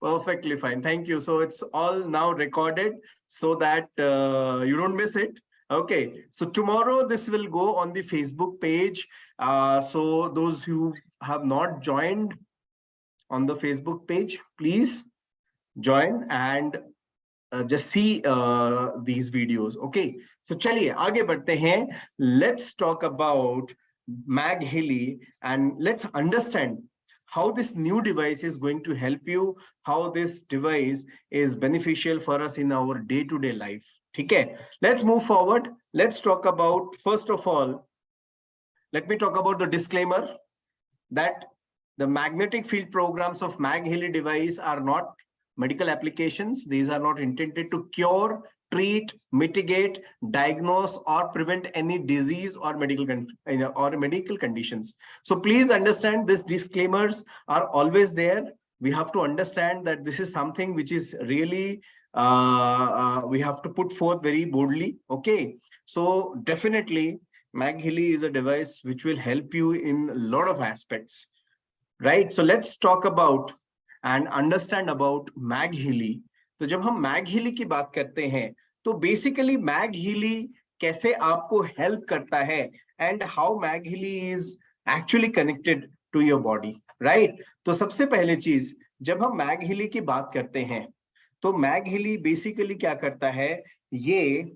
Perfectly fine. Thank you. So it's all now recorded so that you don't miss it. Okay. So tomorrow this will go on the Facebook page. So those who have not joined on the Facebook page, please join and just see these videos. Okay. So चलिए आगे बढ़ते हैं. Let's talk about Mag Hilly and let's understand how this new device is going to help you, how this device is beneficial for us in our day-to-day life. Okay, let's move forward. Let's talk about, first of all, let me talk about the disclaimer that the magnetic field programs of Mag Hilly device are not medical applications. These are not intended to cure, treat, mitigate, diagnose, or prevent any disease or medical conditions. So please understand these disclaimers are always there. We have to understand that this is something which is really we have to put forth very boldly. Okay, so definitely Mag Hilly is a device which will help you in a lot of aspects. Right, so let's talk about and understand about Mag Hilly. तो जब हम Mag Hilly की बात करते हैं तो basically Mag Hilly कैसे आपको हेल्प करता है and how Mag Hilly is actually connected to your body, right? तो सबसे पहले चीज, जब हम Mag Hilly की बात करते हैं तो Mag Hilly बेसिकली क्या करता है, ये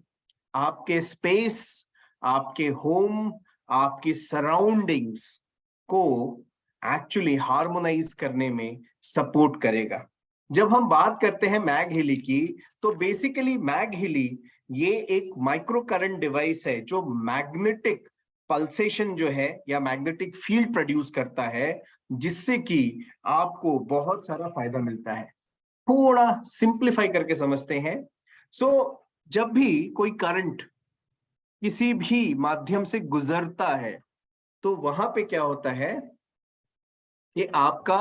आपके स्पेस, आपके होम, आपकी सराउंडिंग्स को एक्चुअली हार्मोनाइज करने में सपोर्ट करेगा. जब हम बात करते हैं Mag Hilly की तो बेसिकली Mag Hilly ये एक माइक्रो करंट डिवाइस है जो मैग्नेटिक पल्सेशन जो है या मैग्नेटिक फील्ड प्रोड्यूस करता है, जिससे कि आपको बहुत सारा फायदा मिलता है. थोड़ा सिंप्लीफाई करके समझते हैं. सो जब भी कोई करंट किसी भी माध्यम से गुजरता है तो वहां पे क्या होता है, ये आपका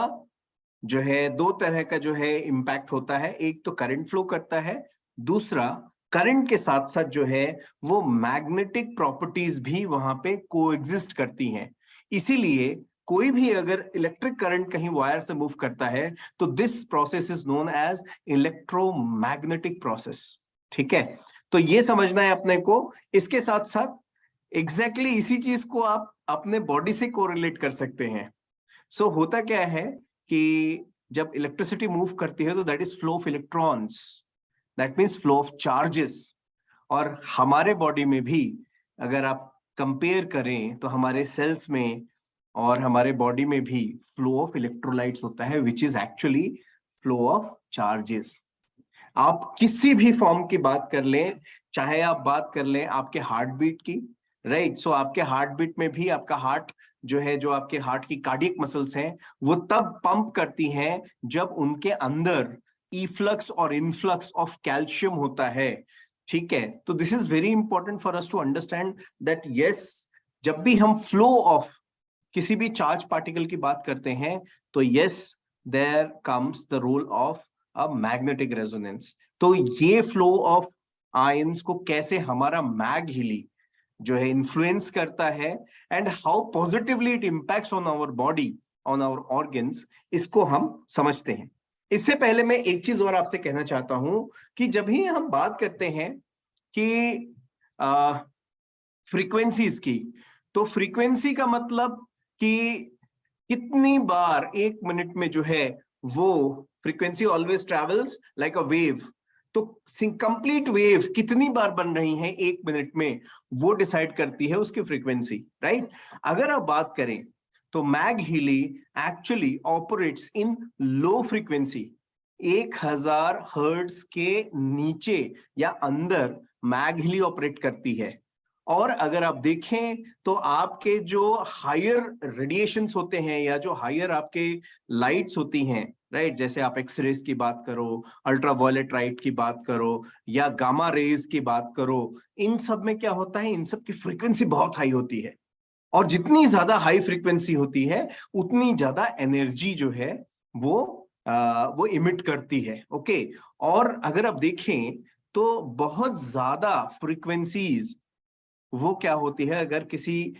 जो है दो तरह का जो है इंपैक्ट होता है. एक तो करंट फ्लो करता है, दूसरा करंट के साथ साथ जो है वो मैग्नेटिक प्रॉपर्टीज भी वहां पे कोएग्जिस्ट करती हैं. इसीलिए कोई भी अगर इलेक्ट्रिक करंट कहीं वायर से मूव करता है तो this process is known as electromagnetic process. ठीक है, तो ये समझना है अपने को. इसके साथ साथ एग्जैक्टली इसी चीज को आप अपने बॉडी से कोरिलेट कर सकते हैं. सो होता क्या है कि जब इलेक्ट्रिसिटी मूव करती है तो that is flow of electrons, that means flow of charges. और हमारे बॉडी में भी अगर आप कंपेयर करें तो हमारे सेल्स में और हमारे बॉडी में भी फ्लो ऑफ इलेक्ट्रोलाइट्स होता है, विच is actually flow of charges. आप किसी भी फॉर्म की बात कर लें, चाहे आप बात कर लें आपके हार्ट बीट की, राइट? सो आपके हार्ट बीट में भी आपका हार्ट जो है, जो आपके हार्ट की कार्डियक मसल्स हैं, वो तब पंप करती हैं जब उनके अंदर इफ्लक्स और इनफ्लक्स ऑफ कैल्शियम होता है. ठीक है, तो this is very important for us to understand that yes, जब भी हम फ्लो ऑफ किसी भी चार्ज पार्टिकल की बात करते हैं तो yes, there comes the role of a magnetic resonance. तो ये फ्लो ऑफ आयंस को कैसे हमारा Mag Hilly जो है इन्फ्लुएंस करता है and how positively it impacts on our body, on our organs, इसको हम समझते हैं. इससे पहले मैं एक चीज और आपसे कहना चाहता हूं कि जब भी हम बात करते हैं कि फ्रीक्वेंसीज की, तो फ्रीक्वेंसी का मतलब कि कितनी बार एक मिनट में जो है वो frequency always travels like a wave. तो कंप्लीट वेव कितनी बार बन रही है एक मिनट में, वो डिसाइड करती है उसकी फ्रीक्वेंसी, राइट? अगर आप बात करें तो Mag Hilly actually operates in low frequency. 1000 hertz के नीचे या अंदर Mag Hilly ऑपरेट करती है. और अगर आप देखें तो आपके जो हायर रेडिएशंस होते हैं या जो हायर आपके लाइट्स होती हैं, राइट, जैसे आप एक्सरेज की बात करो, अल्ट्रावायलेट लाइट की बात करो या गामा रेज की बात करो, इन सब में क्या होता है, इन सब की फ्रीक्वेंसी बहुत हाई होती है. और जितनी ज्यादा हाई फ्रीक्वेंसी होती है उतनी ज्यादा एनर्जी जो है वो इमिट करती है. ओके, और अगर आप देखें तो बहुत ज्यादा फ्रीक्वेंसीज वो क्या होती है, अगर किसी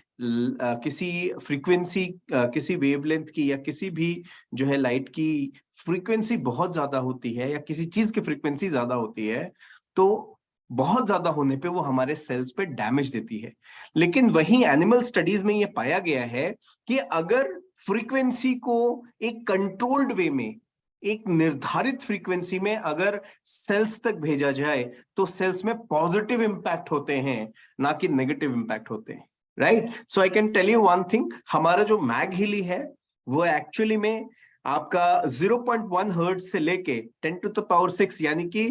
फ्रीक्वेंसी, किसी वेवलेंथ की या किसी भी जो है लाइट की फ्रीक्वेंसी बहुत ज्यादा होती है या किसी चीज की फ्रीक्वेंसी ज्यादा होती है, तो बहुत ज्यादा होने पे वो हमारे सेल्स पे डैमेज देती है। लेकिन वहीं एनिमल स्टडीज में ये पाया गया है कि अगर फ्रीक्वेंसी को एक कंट्रोल्ड वे में, एक निर्धारित फ्रीक्वेंसी में अगर सेल्स तक भेजा जाए, तो सेल्स में पॉजिटिव इंपैक्ट होते हैं, ना कि नेगेटिव इंपैक्ट होते हैं। Right, so I can tell you one thing, हमारा जो मैग हीली है वो एक्चुअली में आपका 0.1 हर्ट्ज से लेके 10 टू द पावर 6 यानी कि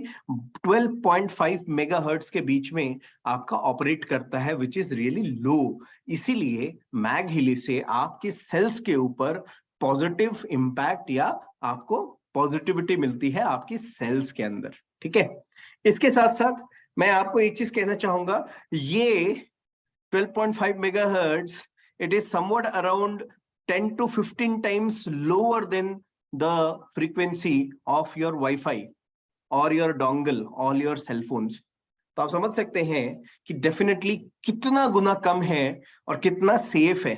12.5 मेगा हर्ट्ज के बीच में आपका ऑपरेट करता है, विच इज रियली लो। इसीलिए मैग हीली से आपके सेल्स के ऊपर पॉजिटिव इंपैक्ट या आपको पॉजिटिविटी मिलती है आपकी सेल्स के अंदर। ठीक है, इसके साथ साथ मैं आपको एक चीज कहना चाहूंगा, ये 12.5 megahertz, it is somewhat around 10 to 15 times lower than the frequency of your Wi-Fi or your dongle or your cell phones। तो आप समझ सकते हैं कि डेफिनेटली कितना गुना कम है और कितना सेफ है।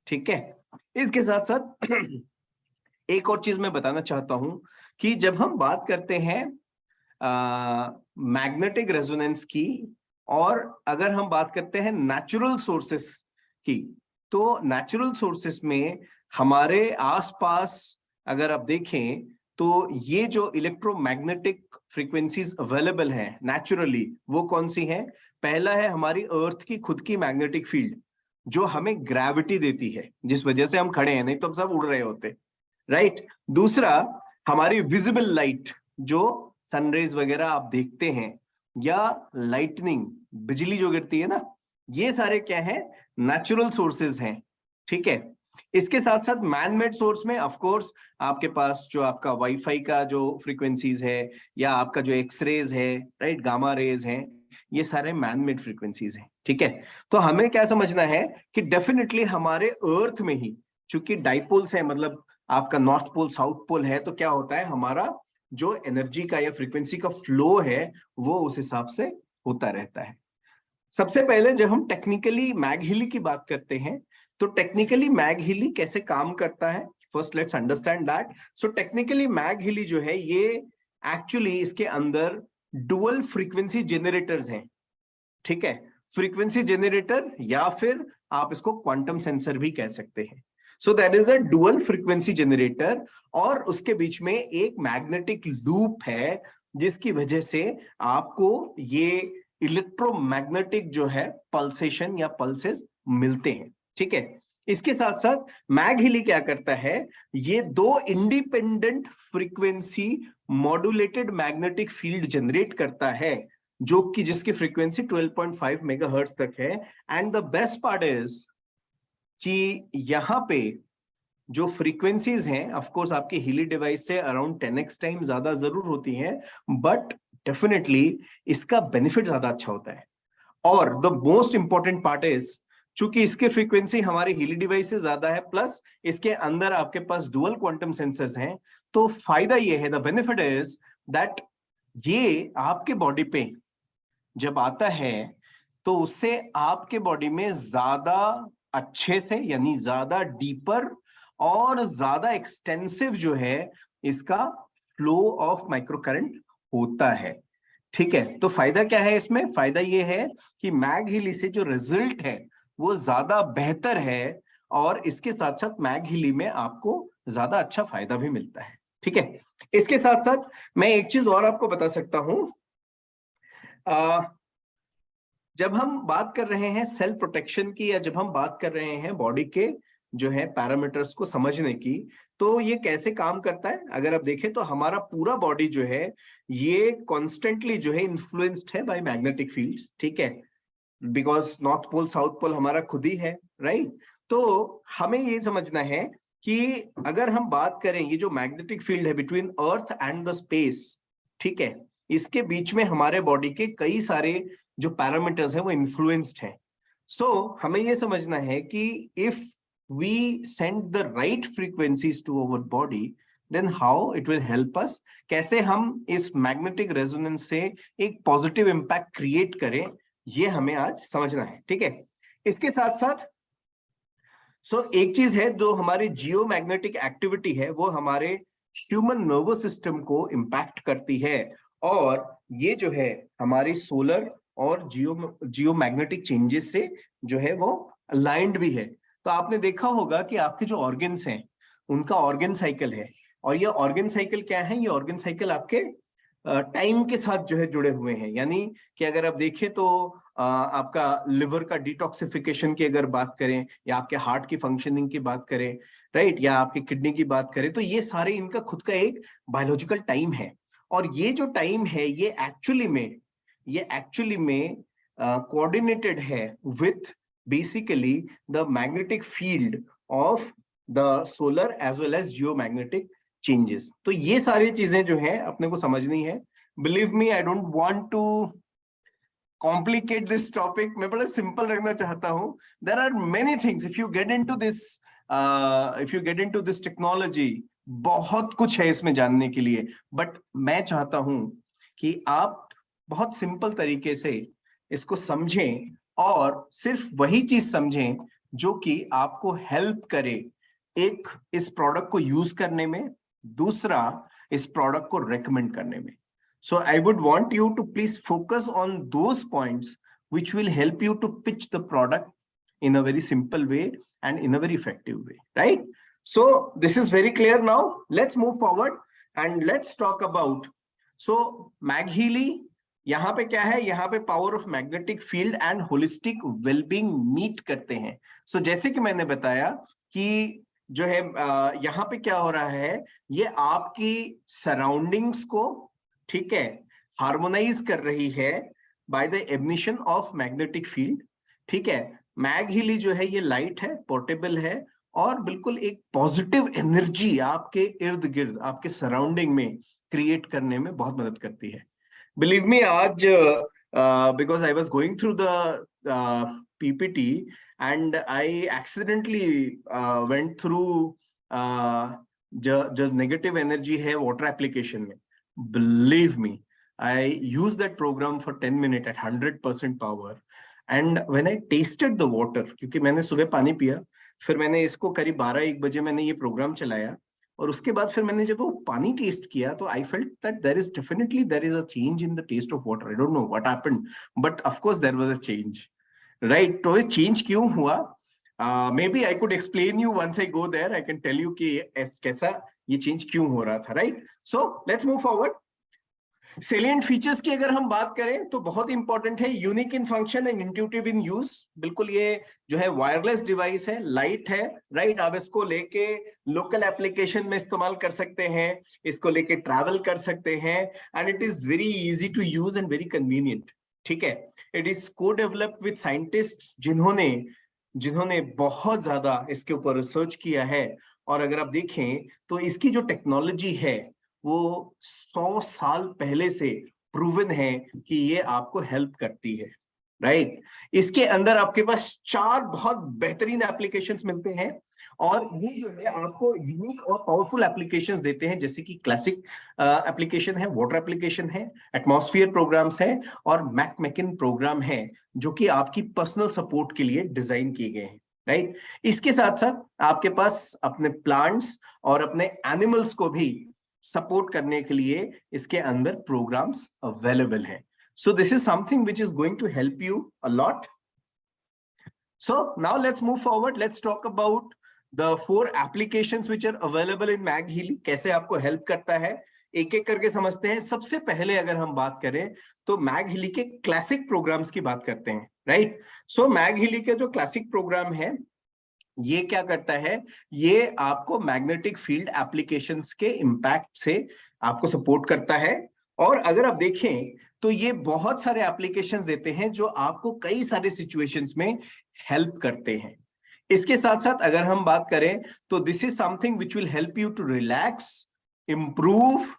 ठीक है, इसके साथ साथ एक और चीज मैं बताना चाहता हूं कि जब हम बात करते हैं मैग्नेटिक रेजोनेंस की, और अगर हम बात करते हैं नेचुरल सोर्सेस की, तो नेचुरल सोर्सेस में हमारे आसपास अगर आप देखें तो ये जो इलेक्ट्रोमैग्नेटिक फ्रीक्वेंसीज अवेलेबल हैं नेचुरली, वो कौन सी हैं? पहला है हमारी अर्थ की खुद की मैग्नेटिक फील्ड, जो हमें ग्रेविटी देती है, जिस वजह से हम खड़े हैं, नहीं तो हम सब उड़ रहे होते। राइट, दूसरा हमारी विजिबल लाइट, जो सनरेज वगैरह आप देखते हैं, या लाइटनिंग, बिजली जो गिरती है ना, ये सारे क्या है? नेचुरल सोर्सेज हैं। ठीक है, इसके साथ साथ मैन मेड सोर्स में ऑफ कोर्स आपके पास जो आपका वाईफाई का जो फ्रीक्वेंसीज है, या आपका जो एक्सरेज है, राइट, गामा रेज है, ये सारे मैन मेड फ्रीक्वेंसीज हैं। ठीक है, तो हमें क्या समझना है कि डेफिनेटली हमारे अर्थ में ही, चूंकि डाइपोल्स है, मतलब आपका नॉर्थ पोल साउथ पोल है, तो क्या होता है, हमारा जो एनर्जी का या फ्रीक्वेंसी का फ्लो है वो उस हिसाब से होता रहता है। सबसे पहले जब हम टेक्निकली मैग हीली की बात करते हैं, तो टेक्निकली मैग हीली कैसे काम करता है, first let's understand that. So technically Mag Healy जो है, ये एक्चुअली इसके अंदर डुअल फ्रीक्वेंसी जेनरेटर्स हैं। ठीक है, फ्रीक्वेंसी जेनरेटर या फिर आप इसको क्वांटम सेंसर भी कह सकते हैं। So that is a dual frequency generator, और उसके बीच में एक मैग्नेटिक लूप है, जिसकी वजह से आपको ये इलेक्ट्रोमैग्नेटिक जो है पल्सेशन या पल्सेस मिलते हैं। ठीक है, इसके साथ साथ मैग हीली क्या करता है, ये दो independent frequency modulated magnetic field generate करता है, जो कि जिसकी फ्रीक्वेंसी 12.5 मेगाहर्ट्ज तक है। And the best part is कि यहां पे जो फ्रीक्वेंसीज हैं, ऑफ कोर्स आपके हीली डिवाइस से अराउंड 10x टाइम ज्यादा जरूर होती हैं, बट डेफिनेटली इसका बेनिफिट ज्यादा अच्छा होता है। और the most important part is, चूंकि इसके फ्रीक्वेंसी हमारे हीली डिवाइस से ज्यादा है, प्लस इसके अंदर आपके पास डुअल क्वांटम सेंसर्स हैं, तो फायदा ये है, द बेनिफिट इज दैट ये आपके बॉडी पे जब आता है, तो उससे आपके बॉडी में ज्यादा अच्छे से, यानी ज्यादा डीपर और ज्यादा एक्सटेंसिव जो है इसका फ्लो ऑफ माइक्रो करंट होता है। ठीक है, तो फायदा क्या है इसमें? फायदा ये है कि मैग हीली से जो रिजल्ट है वो ज्यादा बेहतर है, और इसके साथ साथ मैग हीली में आपको ज्यादा अच्छा फायदा भी मिलता है। ठीक है, इसके साथ साथ मैं एक चीज और आपको बता सकता हूं, जब हम बात कर रहे हैं सेल प्रोटेक्शन की, या जब हम बात कर रहे हैं बॉडी के जो है पैरामीटर्स को समझने की, तो ये कैसे काम करता है, अगर आप देखें तो हमारा पूरा बॉडी जो है ये कॉन्स्टेंटली जो है इन्फ्लुएंस्ड है बाय मैग्नेटिक फील्ड्स। ठीक है, because north pole south pole हमारा खुद ही है। राइट, तो हमें ये समझना है कि अगर हम बात करें ये जो मैग्नेटिक फील्ड है between earth and the space, ठीक है, इसके बीच में हमारे बॉडी के कई सारे जो पैरामीटर्स हैं वो इन्फ्लुएंस्ड हैं। सो हमें ये समझना है कि if we send the right frequencies to our body, then how it will help us, कैसे हम इस मैग्नेटिक रेजोनेंस से एक पॉजिटिव इंपैक्ट क्रिएट करें ये हमें आज समझना है, ठीक है। इसके साथ साथ एक चीज है जो हमारी जियो मैग्नेटिक एक्टिविटी है, वो हमारे ह्यूमन नर्वस सिस्टम को इम्पैक्ट करती है, और ये जो है हमारी सोलर और जियो मैग्नेटिक चेंजेस से जो है वो अलाइंड भी है। तो आपने देखा होगा कि आपके जो ऑर्गन्स हैं उनका ऑर्गन साइकिल है, और ये ऑर्गन साइकिल क्या है, ये ऑर्गन साइकिल आपके टाइम के साथ जो है जुड़े हुए हैं। यानी कि अगर आप देखें तो आपका लिवर का डिटॉक्सिफिकेशन की अगर बात करें, या आपके हार्ट की फंक्शनिंग की बात करें, राइट, या आपकी किडनी की बात करें, तो ये सारे इनका खुद का एक बायोलॉजिकल टाइम है। और ये जो टाइम है ये एक्चुअली में कोऑर्डिनेटेड है with basically the magnetic field of the solar as well as geo magnetic changes. तो ये सारी चीजें जो है अपने को समझनी है। Believe me, I don't want to complicate this topic, मैं बड़ा सिंपल रखना चाहता हूं। There are many things if you get into this technology, बहुत कुछ है इसमें जानने के लिए, बट मैं चाहता हूं कि आप बहुत सिंपल तरीके से इसको समझें, और सिर्फ वही चीज समझें जो कि आपको हेल्प करे, एक इस प्रोडक्ट को यूज करने में, दूसरा इस प्रोडक्ट को रेकमेंड करने में। So I would want you to please focus on those points which will help you to pitch the product in a very simple way and in a very effective way, right? So this is very clear now. Let's move forward and let's talk about, so MagHealy, यहाँ पे क्या है, यहाँ पे power of magnetic field and holistic wellbeing meet करते हैं। सो जैसे कि मैंने बताया कि जो है यहाँ पे क्या हो रहा है, ये आपकी सराउंडिंग्स को, ठीक है, हार्मोनाइज कर रही है by the emission of magnetic field, ठीक है। मैगहीली जो है ये लाइट है, पोर्टेबल है, और बिल्कुल एक पॉजिटिव एनर्जी आपके इर्द गिर्द, आपके सराउंडिंग में क्रिएट करने में बहुत मदद करती है। बिलीव मी, आज because I was going through the PPT and I accidentally went through जो नेगेटिव एनर्जी है वाटर एप्लीकेशन में। Believe me, I used that program for 10 minutes at 100% power. And when I tasted the water, क्योंकि मैंने सुबह पानी पिया, फिर मैंने इसको करीब 12-1 बजे मैंने ये प्रोग्राम चलाया, और उसके बाद फिर मैंने जब वो पानी टेस्ट किया तो I felt that there is a change in the taste of water. I don't know what happened, but of course there was a change, right? तो ये change क्यों हुआ? Maybe I could explain you once I go there. I can tell you कि कैसा ये change क्यों हो रहा था, right? So let's move forward. Salient features की अगर हम बात करें तो बहुत इंपॉर्टेंट है, unique in function and intuitive in use. बिल्कुल ये जो है वायरलेस डिवाइस है, लाइट है, राइट? आप इसको लेके लोकल एप्लीकेशन में इस्तेमाल कर सकते हैं, इसको लेके ट्रैवल कर सकते हैं, and it is very easy to use and very convenient, ठीक है। It is co developed with scientist जिन्होंने बहुत ज्यादा इसके ऊपर रिसर्च किया है, और अगर आप देखें तो इसकी जो टेक्नोलॉजी है वो 100 साल पहले से प्रूवन है कि ये आपको हेल्प करती है, राइट? इसके अंदर आपके पास 4 बहुत बेहतरीन एप्लीकेशंस मिलते हैं, और ये जो है आपको यूनिक और पावरफुल एप्लीकेशंस देते हैं, जैसे कि क्लासिक एप्लीकेशन है, वाटर एप्लीकेशन है, एटमॉस्फेयर प्रोग्राम्स है, और मैकमेकिन प्रोग्राम है, जो कि आपकी पर्सनल सपोर्ट के लिए डिजाइन किए गए हैं, राइट? इसके साथ साथ आपके पास अपने प्लांट्स और अपने एनिमल्स को भी सपोर्ट करने के लिए इसके अंदर प्रोग्राम्स अवेलेबल हैं। So this is something which is going to help you a lot. So now let's move forward. Let's talk about the 4 applications which are available in MagHealy. कैसे आपको हेल्प करता है, एक एक करके समझते हैं। सबसे पहले अगर हम बात करें तो MagHealy के क्लासिक प्रोग्राम्स की बात करते हैं, राइट? सो MagHealy के जो क्लासिक प्रोग्राम है ये क्या करता है, ये आपको मैग्नेटिक फील्ड एप्लीकेशंस के इंपैक्ट से आपको सपोर्ट करता है, और अगर आप देखें तो ये बहुत सारे एप्लीकेशंस देते हैं जो आपको कई सारे सिचुएशंस में हेल्प करते हैं। इसके साथ साथ अगर हम बात करें तो this is something which will help you to relax, improve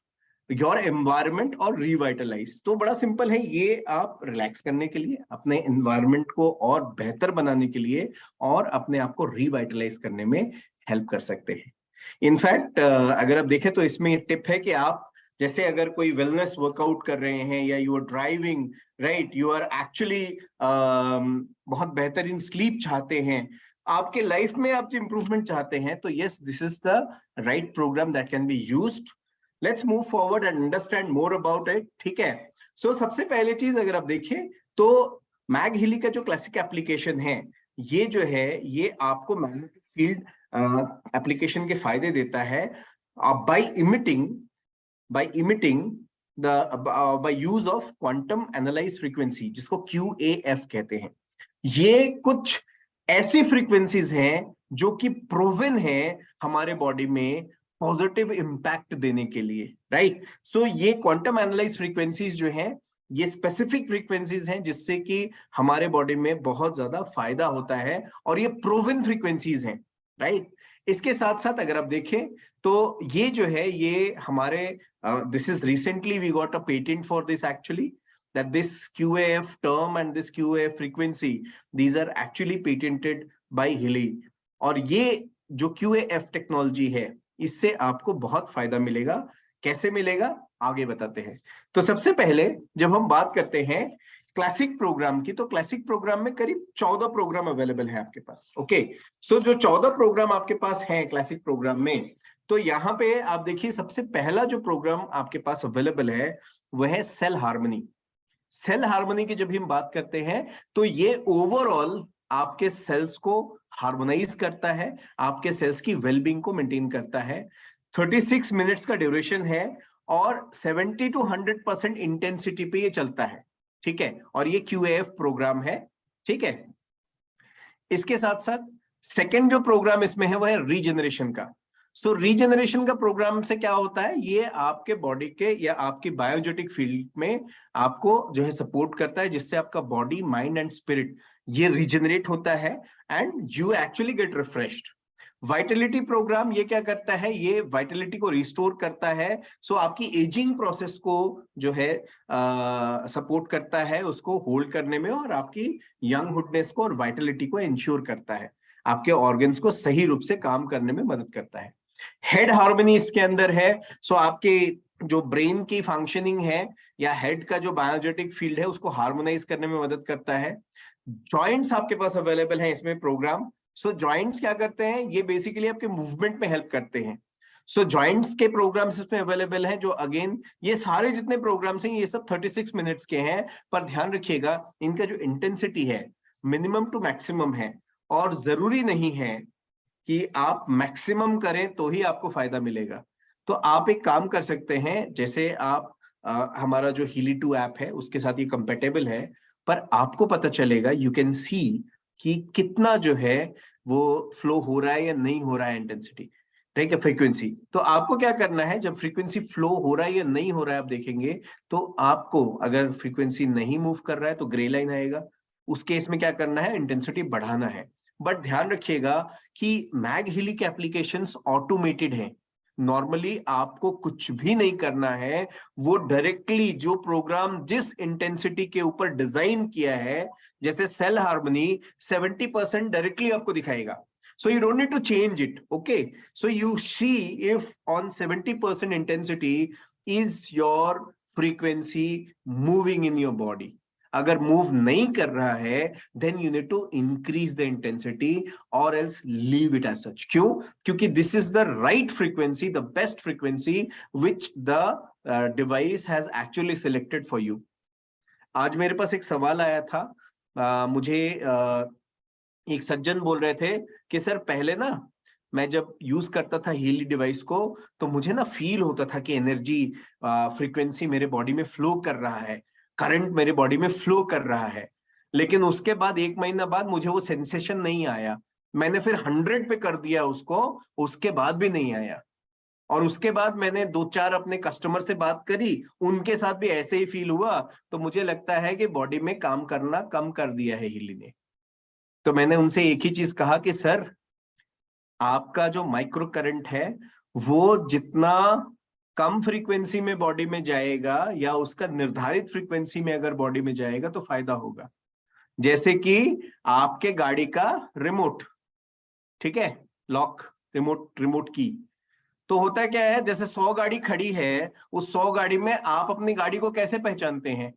your environment और रिवाइटलाइज। तो बड़ा सिंपल है, ये आप रिलैक्स करने के लिए, अपने एनवायरमेंट को और बेहतर बनाने के लिए, और अपने आप को रिवाइटलाइज करने में हेल्प कर सकते हैं। इनफैक्ट अगर आप देखें तो इसमें टिप है कि आप जैसे अगर कोई वेलनेस वर्कआउट कर रहे हैं या you are driving, right, you are actually बहुत बेहतरीन स्लीप चाहते हैं, आपके लाइफ में आप इंप्रूवमेंट चाहते हैं, तो yes, this is the right program that can be used. Let's move forward and understand more about it. ठीक है, सो सबसे पहले चीज अगर आप देखें तो मैग हिली का जो क्लासिक एप्लीकेशन है, ये जो है ये आपको मैग्नेटिक फील्ड एप्लीकेशन के फायदे देता है by emitting by use of quantum analyzed frequency, जिसको QAF कहते हैं। ये कुछ ऐसी फ्रीक्वेंसीज हैं जो कि प्रूवन है हमारे बॉडी में पॉजिटिव इंपैक्ट देने के लिए, राइट। सो ये क्वांटम एनालाइज फ्रीक्वेंसीज जो हैं, ये स्पेसिफिक फ्रीक्वेंसीज हैं जिससे कि हमारे बॉडी में बहुत ज्यादा फायदा होता है, और ये प्रूवन फ्रीक्वेंसीज हैं, राइट। इसके साथ साथ अगर आप देखें तो ये जो है ये हमारे this is recently we got a patent for this actually, that this QAF term and this QAF frequency, these are actually patented by Healy। और ये जो QAF टेक्नोलॉजी है, इससे आपको बहुत फायदा मिलेगा। कैसे मिलेगा आगे बताते हैं। तो सबसे पहले जब हम बात करते हैं क्लासिक प्रोग्राम की, तो क्लासिक प्रोग्राम में करीब 14 प्रोग्राम अवेलेबल है आपके पास। ओके, सो जो 14 प्रोग्राम आपके पास है क्लासिक प्रोग्राम में, तो यहाँ पे आप देखिए सबसे पहला जो प्रोग्राम आपके पास अवेलेबल है वह है सेल हार्मनी। सेल हार्मनी की जब हम बात करते हैं तो ये ओवरऑल आपके सेल्स को हार्मोनाइज करता है, आपके सेल्स की वेलबींग को मेंटेन करता है। 36 मिनट्स का ड्यूरेशन है और 70 to 100% इंटेंसिटी पे ये चलता है। ठीक है, और ये QAF प्रोग्राम है। ठीक है, इसके साथ साथ सेकेंड जो प्रोग्राम इसमें है वह है रीजनरेशन का। सो रीजनरेशन का प्रोग्राम से क्या होता है, ये आपके बॉडी के या आपकी बायोजेटिक फील्ड में आपको जो है सपोर्ट करता है, जिससे आपका बॉडी, माइंड एंड स्पिरिट ये रीजनरेट होता है and you actually get refreshed. Vitality program ये क्या करता है, ये वाइटलिटी को रिस्टोर करता है। सो आपकी एजिंग प्रोसेस को जो है सपोर्ट करता है, उसको होल्ड करने में, और आपकी यंगहुडनेस को और वाइटलिटी को इंश्योर करता है, आपके ऑर्गन्स को सही रूप से काम करने में मदद करता है। हेड हार्मनी इसके अंदर है। सो आपके जो ब्रेन की फंक्शनिंग है या हेड का जो बायोजेटिक फील्ड है उसको हार्मोनाइज करने में मदद करता है। जॉइंट्स आपके पास अवेलेबल है इसमें प्रोग्राम। सो जॉइंट्स क्या करते हैं, ये बेसिकली आपके मूवमेंट में हेल्प करते हैं। सो जॉइंट्स के प्रोग्राम्स इसमें अवेलेबल हैं, जो अगेन ये सारे जितने प्रोग्राम्स हैं ये सब 36 मिनट्स के हैं, पर ध्यान रखिएगा इनका जो इंटेंसिटी है मिनिमम टू मैक्सिमम है, और जरूरी नहीं है कि आप मैक्सिमम करें तो ही आपको फायदा मिलेगा। तो आप एक काम कर सकते हैं, जैसे आप हमारा जो हीली 2 ऐप है उसके साथ ये कंपेटेबल है, पर आपको पता चलेगा, यू कैन सी कि कितना जो है वो फ्लो हो रहा है या नहीं हो रहा है इंटेंसिटी, ठीक है, फ्रीक्वेंसी। तो आपको क्या करना है, जब फ्रीक्वेंसी फ्लो हो रहा है या नहीं हो रहा है आप देखेंगे, तो आपको अगर फ्रीक्वेंसी नहीं मूव कर रहा है तो ग्रे लाइन आएगा, उस केस में क्या करना है, इंटेंसिटी बढ़ाना है। बट ध्यान रखिएगा कि मैग हिली के एप्लीकेशंस ऑटोमेटेड हैं। नॉर्मली आपको कुछ भी नहीं करना है, वो डायरेक्टली जो प्रोग्राम जिस इंटेंसिटी के ऊपर डिजाइन किया है, जैसे सेल हार्मनी 70% डायरेक्टली आपको दिखाएगा। So you don't need to change it. Okay. So you see if on 70% intensity is your frequency moving in your body. अगर मूव नहीं कर रहा है then you need to increase the intensity or else leave it as such. क्यों? क्योंकि this is the right frequency, the best frequency which the device has actually selected for you. आज मेरे पास एक सवाल आया था, मुझे एक सज्जन बोल रहे थे कि सर पहले ना मैं जब यूज करता था हीली डिवाइस को तो मुझे ना फील होता था कि एनर्जी फ्रीक्वेंसी मेरे बॉडी में फ्लो कर रहा है, करंट मेरे बॉडी में फ्लो कर रहा है, लेकिन उसके बाद 1 महीना बाद मुझे वो सेंसेशन नहीं आया। मैंने फिर 100 पे कर दिया उसको, उसके बाद भी नहीं आया। और उसके बाद मैंने 2-4 अपने कस्टमर से बात करी, उनके साथ भी ऐसे ही फील हुआ। तो मुझे लगता है कि बॉडी में काम करना कम कर दिया है हीली ने। तो मैंने उनसे एक ही चीज कहा कि सर आपका जो माइक्रो करंट है वो जितना कम फ्रीक्वेंसी में बॉडी में जाएगा या उसका निर्धारित फ्रीक्वेंसी में अगर बॉडी में जाएगा तो फायदा होगा। जैसे कि आपके गाड़ी का रिमोट, ठीक है, लॉक, रिमोट की, तो होता क्या है, जैसे 100 गाड़ी खड़ी है, उस 100 गाड़ी में आप अपनी गाड़ी को कैसे पहचानते हैं?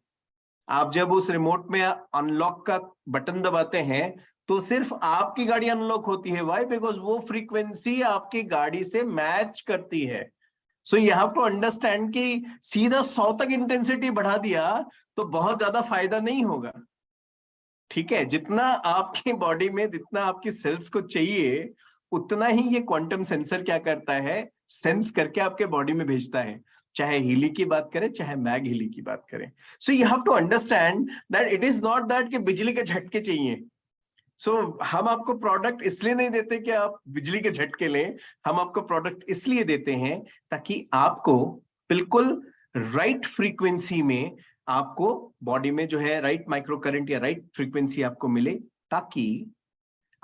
आप जब उस रिमोट में अनलॉक का बटन दबाते हैं तो सिर्फ आपकी गाड़ी अनलॉक होती है। व्हाई? बिकॉज वो फ्रीक्वेंसी आपकी गाड़ी से मैच करती है। So you have to understand कि सीधा 100 तक इंटेंसिटी बढ़ा दिया तो बहुत ज्यादा फायदा नहीं होगा। ठीक है, जितना आपकी बॉडी में, जितना आपकी सेल्स को चाहिए, उतना ही ये क्वांटम सेंसर क्या करता है, सेंस करके आपके बॉडी में भेजता है। चाहे हीली की बात करें, चाहे मैग हीली की बात करें। So you have to understand that it is not that कि बिजली के झटके चाहिए। हम आपको प्रोडक्ट इसलिए नहीं देते कि आप बिजली के झटके लें, हम आपको प्रोडक्ट इसलिए देते हैं ताकि आपको बिल्कुल राइट फ्रीक्वेंसी में, आपको बॉडी में जो है राइट माइक्रो करंट या राइट फ्रीक्वेंसी आपको मिले, ताकि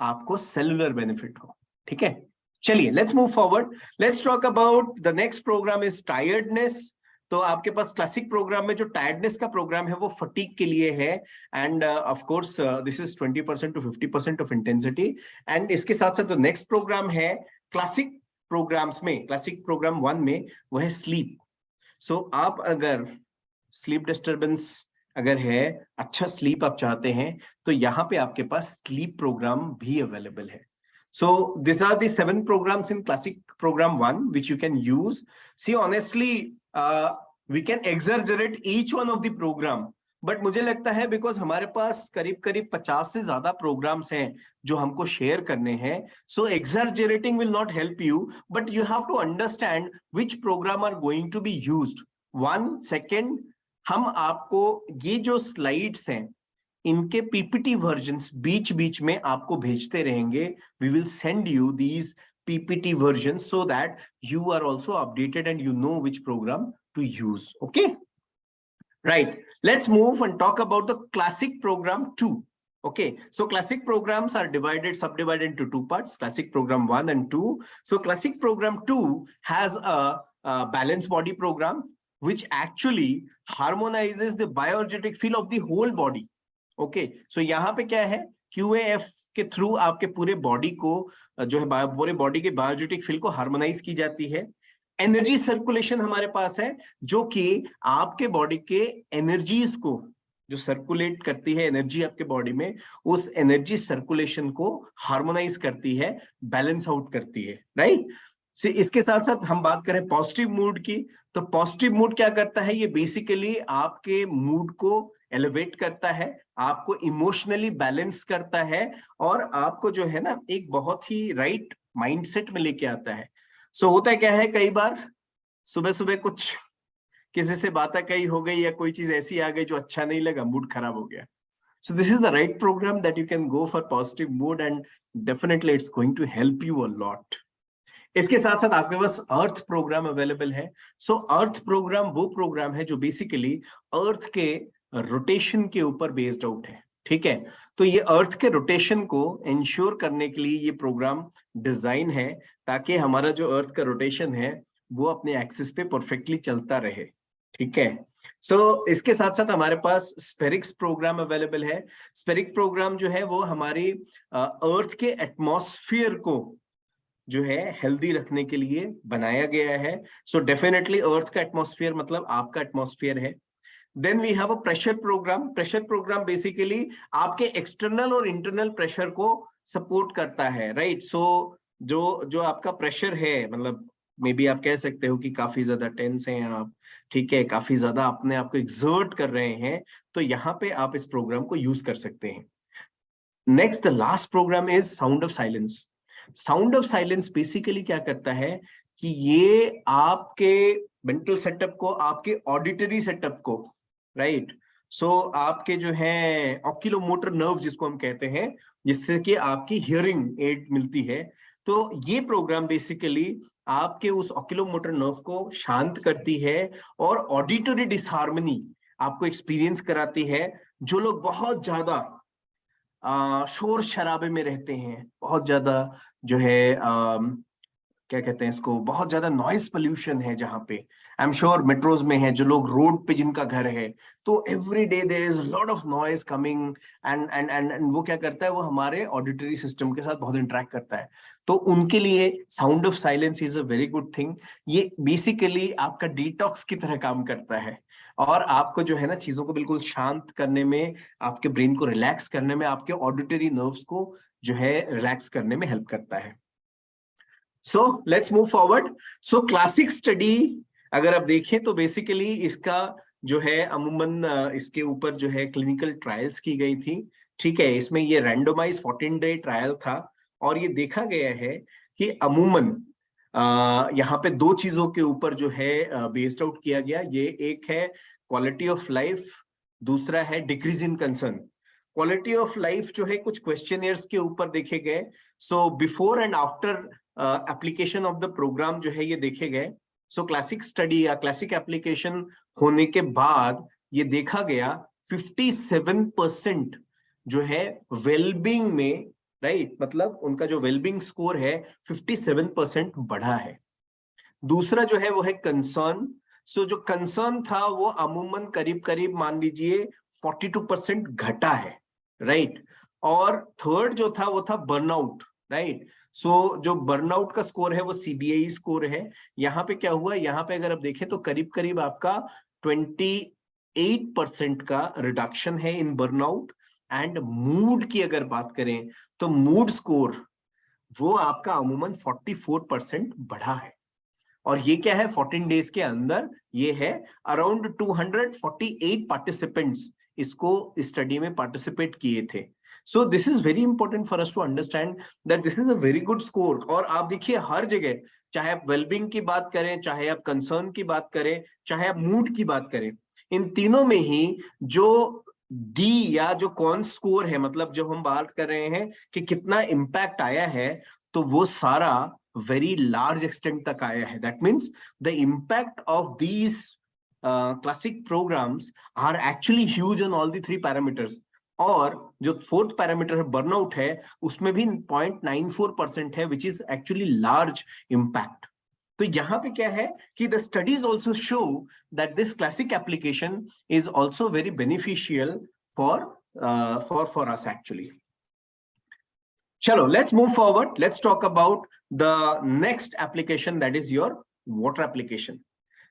आपको सेलुलर बेनिफिट हो। ठीक है, चलिए let's move forward. Let's talk about the next program is tiredness. तो आपके पास क्लासिक प्रोग्राम में जो टायर्डनेस का प्रोग्राम है वो फटीग के लिए है, end of course this is 20% to 50% of intensity. And इसके साथ साथ जो नेक्स्ट प्रोग्राम है क्लासिक प्रोग्राम्स में, क्लासिक प्रोग्राम 1 में, वो है स्लीप। सो आप अगर स्लीप डिस्टर्बेंस अगर है, अच्छा स्लीप आप चाहते हैं, तो यहाँ पे आपके पास स्लीप प्रोग्राम भी अवेलेबल है। So these are the 7 programs in classic program 1 which you can use. See, honestly, we can exaggerate each one of the program, but मुझे लगता है because हमारे पास करीब 50 से ज्यादा programs हैं जो हमको share करने हैं. So exaggerating will not help you, but you have to understand which program are going to be used. One second, हम आपको ये जो slides हैं इनके पीपीटी वर्जन्स बीच बीच में आपको भेजते रहेंगे। We will send you these PPT versions so that you are also updated and you know which program to use. Okay, right, let's move and talk about the classic program 2. Okay, so classic programs are subdivided into 2 parts, classic program 1 and 2. So classic program 2 has a balanced body program which actually harmonizes the bioenergetic field of the whole body. Okay, so यहाँ पे क्या है, QAF के through आपके पूरे body को जो है, पूरे बॉडी के बायोजेटिक फील्ड को हार्मोनाइज की जाती है। एनर्जी सर्कुलेशन हमारे पास है जो कि आपके बॉडी के एनर्जीज को जो सर्कुलेट करती है, एनर्जी आपके बॉडी में, उस एनर्जी सर्कुलेशन को हार्मोनाइज करती है, बैलेंस आउट करती है, राइट। So, इसके साथ साथ हम बात करें पॉजिटिव मूड की, तो पॉजिटिव मूड क्या करता है, ये बेसिकली आपके मूड को एलिवेट करता है, आपको इमोशनली बैलेंस करता है, और आपको जो है ना एक बहुत ही राइट माइंडसेट में लेके आता है। सो होता क्या है, कई बार सुबह सुबह कुछ किसी से बातें कही हो गई या कोई चीज ऐसी आ गई जो अच्छा नहीं लगा, मूड खराब हो गया। So this is the right program that you can go for positive mood, and definitely it's going to help you a lot. इसके साथ साथ आपके पास अर्थ प्रोग्राम अवेलेबल है। सो अर्थ प्रोग्राम वो प्रोग्राम है जो बेसिकली अर्थ के रोटेशन के ऊपर बेस्ड आउट है। ठीक है, तो ये अर्थ के रोटेशन को इंश्योर करने के लिए ये प्रोग्राम डिजाइन है, ताकि हमारा जो अर्थ का रोटेशन है वो अपने एक्सिस पे परफेक्टली चलता रहे। ठीक है, सो इसके साथ साथ हमारे पास स्पेरिक्स प्रोग्राम अवेलेबल है। स्पेरिक प्रोग्राम जो है वो हमारी अर्थ के एटमॉस्फेयर को जो है हेल्दी रखने के लिए बनाया गया है। सो डेफिनेटली अर्थ का एटमॉस्फेयर मतलब आपका एटमॉस्फेयर है। Then we have a pressure program. Pressure program basically आपके एक्सटर्नल और इंटरनल प्रेशर को सपोर्ट करता है, राइट। सो जो आपका प्रेशर है, मतलब मे बी आप कह सकते हो कि काफी ज्यादा टेंस हैं आप, ठीक है, काफी ज्यादा अपने आप को एक्सर्ट कर रहे हैं, तो यहाँ पे आप इस प्रोग्राम को यूज कर सकते हैं। Next, the last program is sound of silence. Sound of silence basically क्या करता है कि ये आपके मेंटल सेटअप को, आपके ऑडिटरी सेटअप को, राइट, सो आपके जो है ऑक्यूलोमोटर नर्व जिसको हम कहते हैं, जिससे कि आपकी हियरिंग एड मिलती है, तो ये प्रोग्राम बेसिकली आपके उस ऑक्यूलोमोटर नर्व को शांत करती है और ऑडिटरी डिसहार्मनी आपको एक्सपीरियंस कराती है। जो लोग बहुत ज्यादा शोर शराबे में रहते हैं, बहुत ज्यादा जो है क्या कहते हैं इसको, बहुत ज्यादा नॉइस पोल्यूशन है जहां पे, आई एम श्योर मेट्रोज में है, जो लोग रोड पे जिनका घर है, तो every day there is lot of noise coming, and वो क्या करता है, वो हमारे ऑडिटरी सिस्टम के साथ बहुत इंटरेक्ट करता है। तो उनके लिए sound of silence is a very good thing. ये बेसिकली आपका डिटॉक्स की तरह काम करता है, और आपको जो है ना चीजों को बिल्कुल शांत करने में, आपके ब्रेन को रिलैक्स करने में, आपके ऑडिटरी नर्व्स को जो है रिलैक्स करने में हेल्प करता है। So let's move forward. So classic study अगर आप देखें तो बेसिकली इसका जो है अमूमन इसके ऊपर जो है क्लिनिकल ट्रायल्स की गई थी। ठीक है, इसमें ये रैंडोमाइज 14-डे ट्रायल था, और ये देखा गया है कि अमूमन यहाँ पे दो चीजों के ऊपर जो है बेस्ड आउट किया गया। ये एक है क्वालिटी ऑफ लाइफ, दूसरा है decrease in concern. Quality of life जो है कुछ क्वेश्चनियर्स के ऊपर देखे गए। So before and after application of the program जो है ये देखे गए। सो क्लासिक स्टडी या क्लासिक एप्लीकेशन होने के बाद ये देखा गया 57% जो है वेलबींग में, राइट, मतलब उनका जो वेलबींग स्कोर है 57% बढ़ा है। दूसरा जो है वो है कंसर्न। सो जो कंसर्न था वो अमूमन करीब करीब मान लीजिए 42% घटा है, राइट। और थर्ड जो था वो था बर्नआउट, राइट। सो जो बर्नआउट का स्कोर है वो सीबीआई स्कोर है। यहाँ पे क्या हुआ, यहाँ पे अगर आप देखें तो करीब करीब आपका 28% का रिडक्शन है इन बर्नआउट। एंड मूड की अगर बात करें तो मूड स्कोर वो आपका अमूमन 44% बढ़ा है। और ये क्या है, 14 डेज के अंदर ये है। अराउंड 248 पार्टिसिपेंट्स इसको स्टडी में पार्टिसिपेट किए थे। So this is very important for us to understand that this is a very good score. और आप देखिए हर जगह, चाहे आप वेलबींग की बात करें, चाहे आप कंसर्न की बात करें, चाहे आप मूड की बात करें, इन तीनों में ही जो डी या जो कौन स्कोर है, मतलब जब हम बात कर रहे हैं कि कितना इंपैक्ट आया है, तो वो सारा very large extent तक आया है। That means the impact of these classic programs are actually huge on all the three parameters. और जो फोर्थ पैरामीटर है बर्नआउट है, उसमें भी 0.94% है, which is actually large impact. तो यहाँ पे क्या है कि the studies also show that this classic application is also very beneficial for us actually. Chalo, let's move forward. Let's talk about the next application, that is your water application.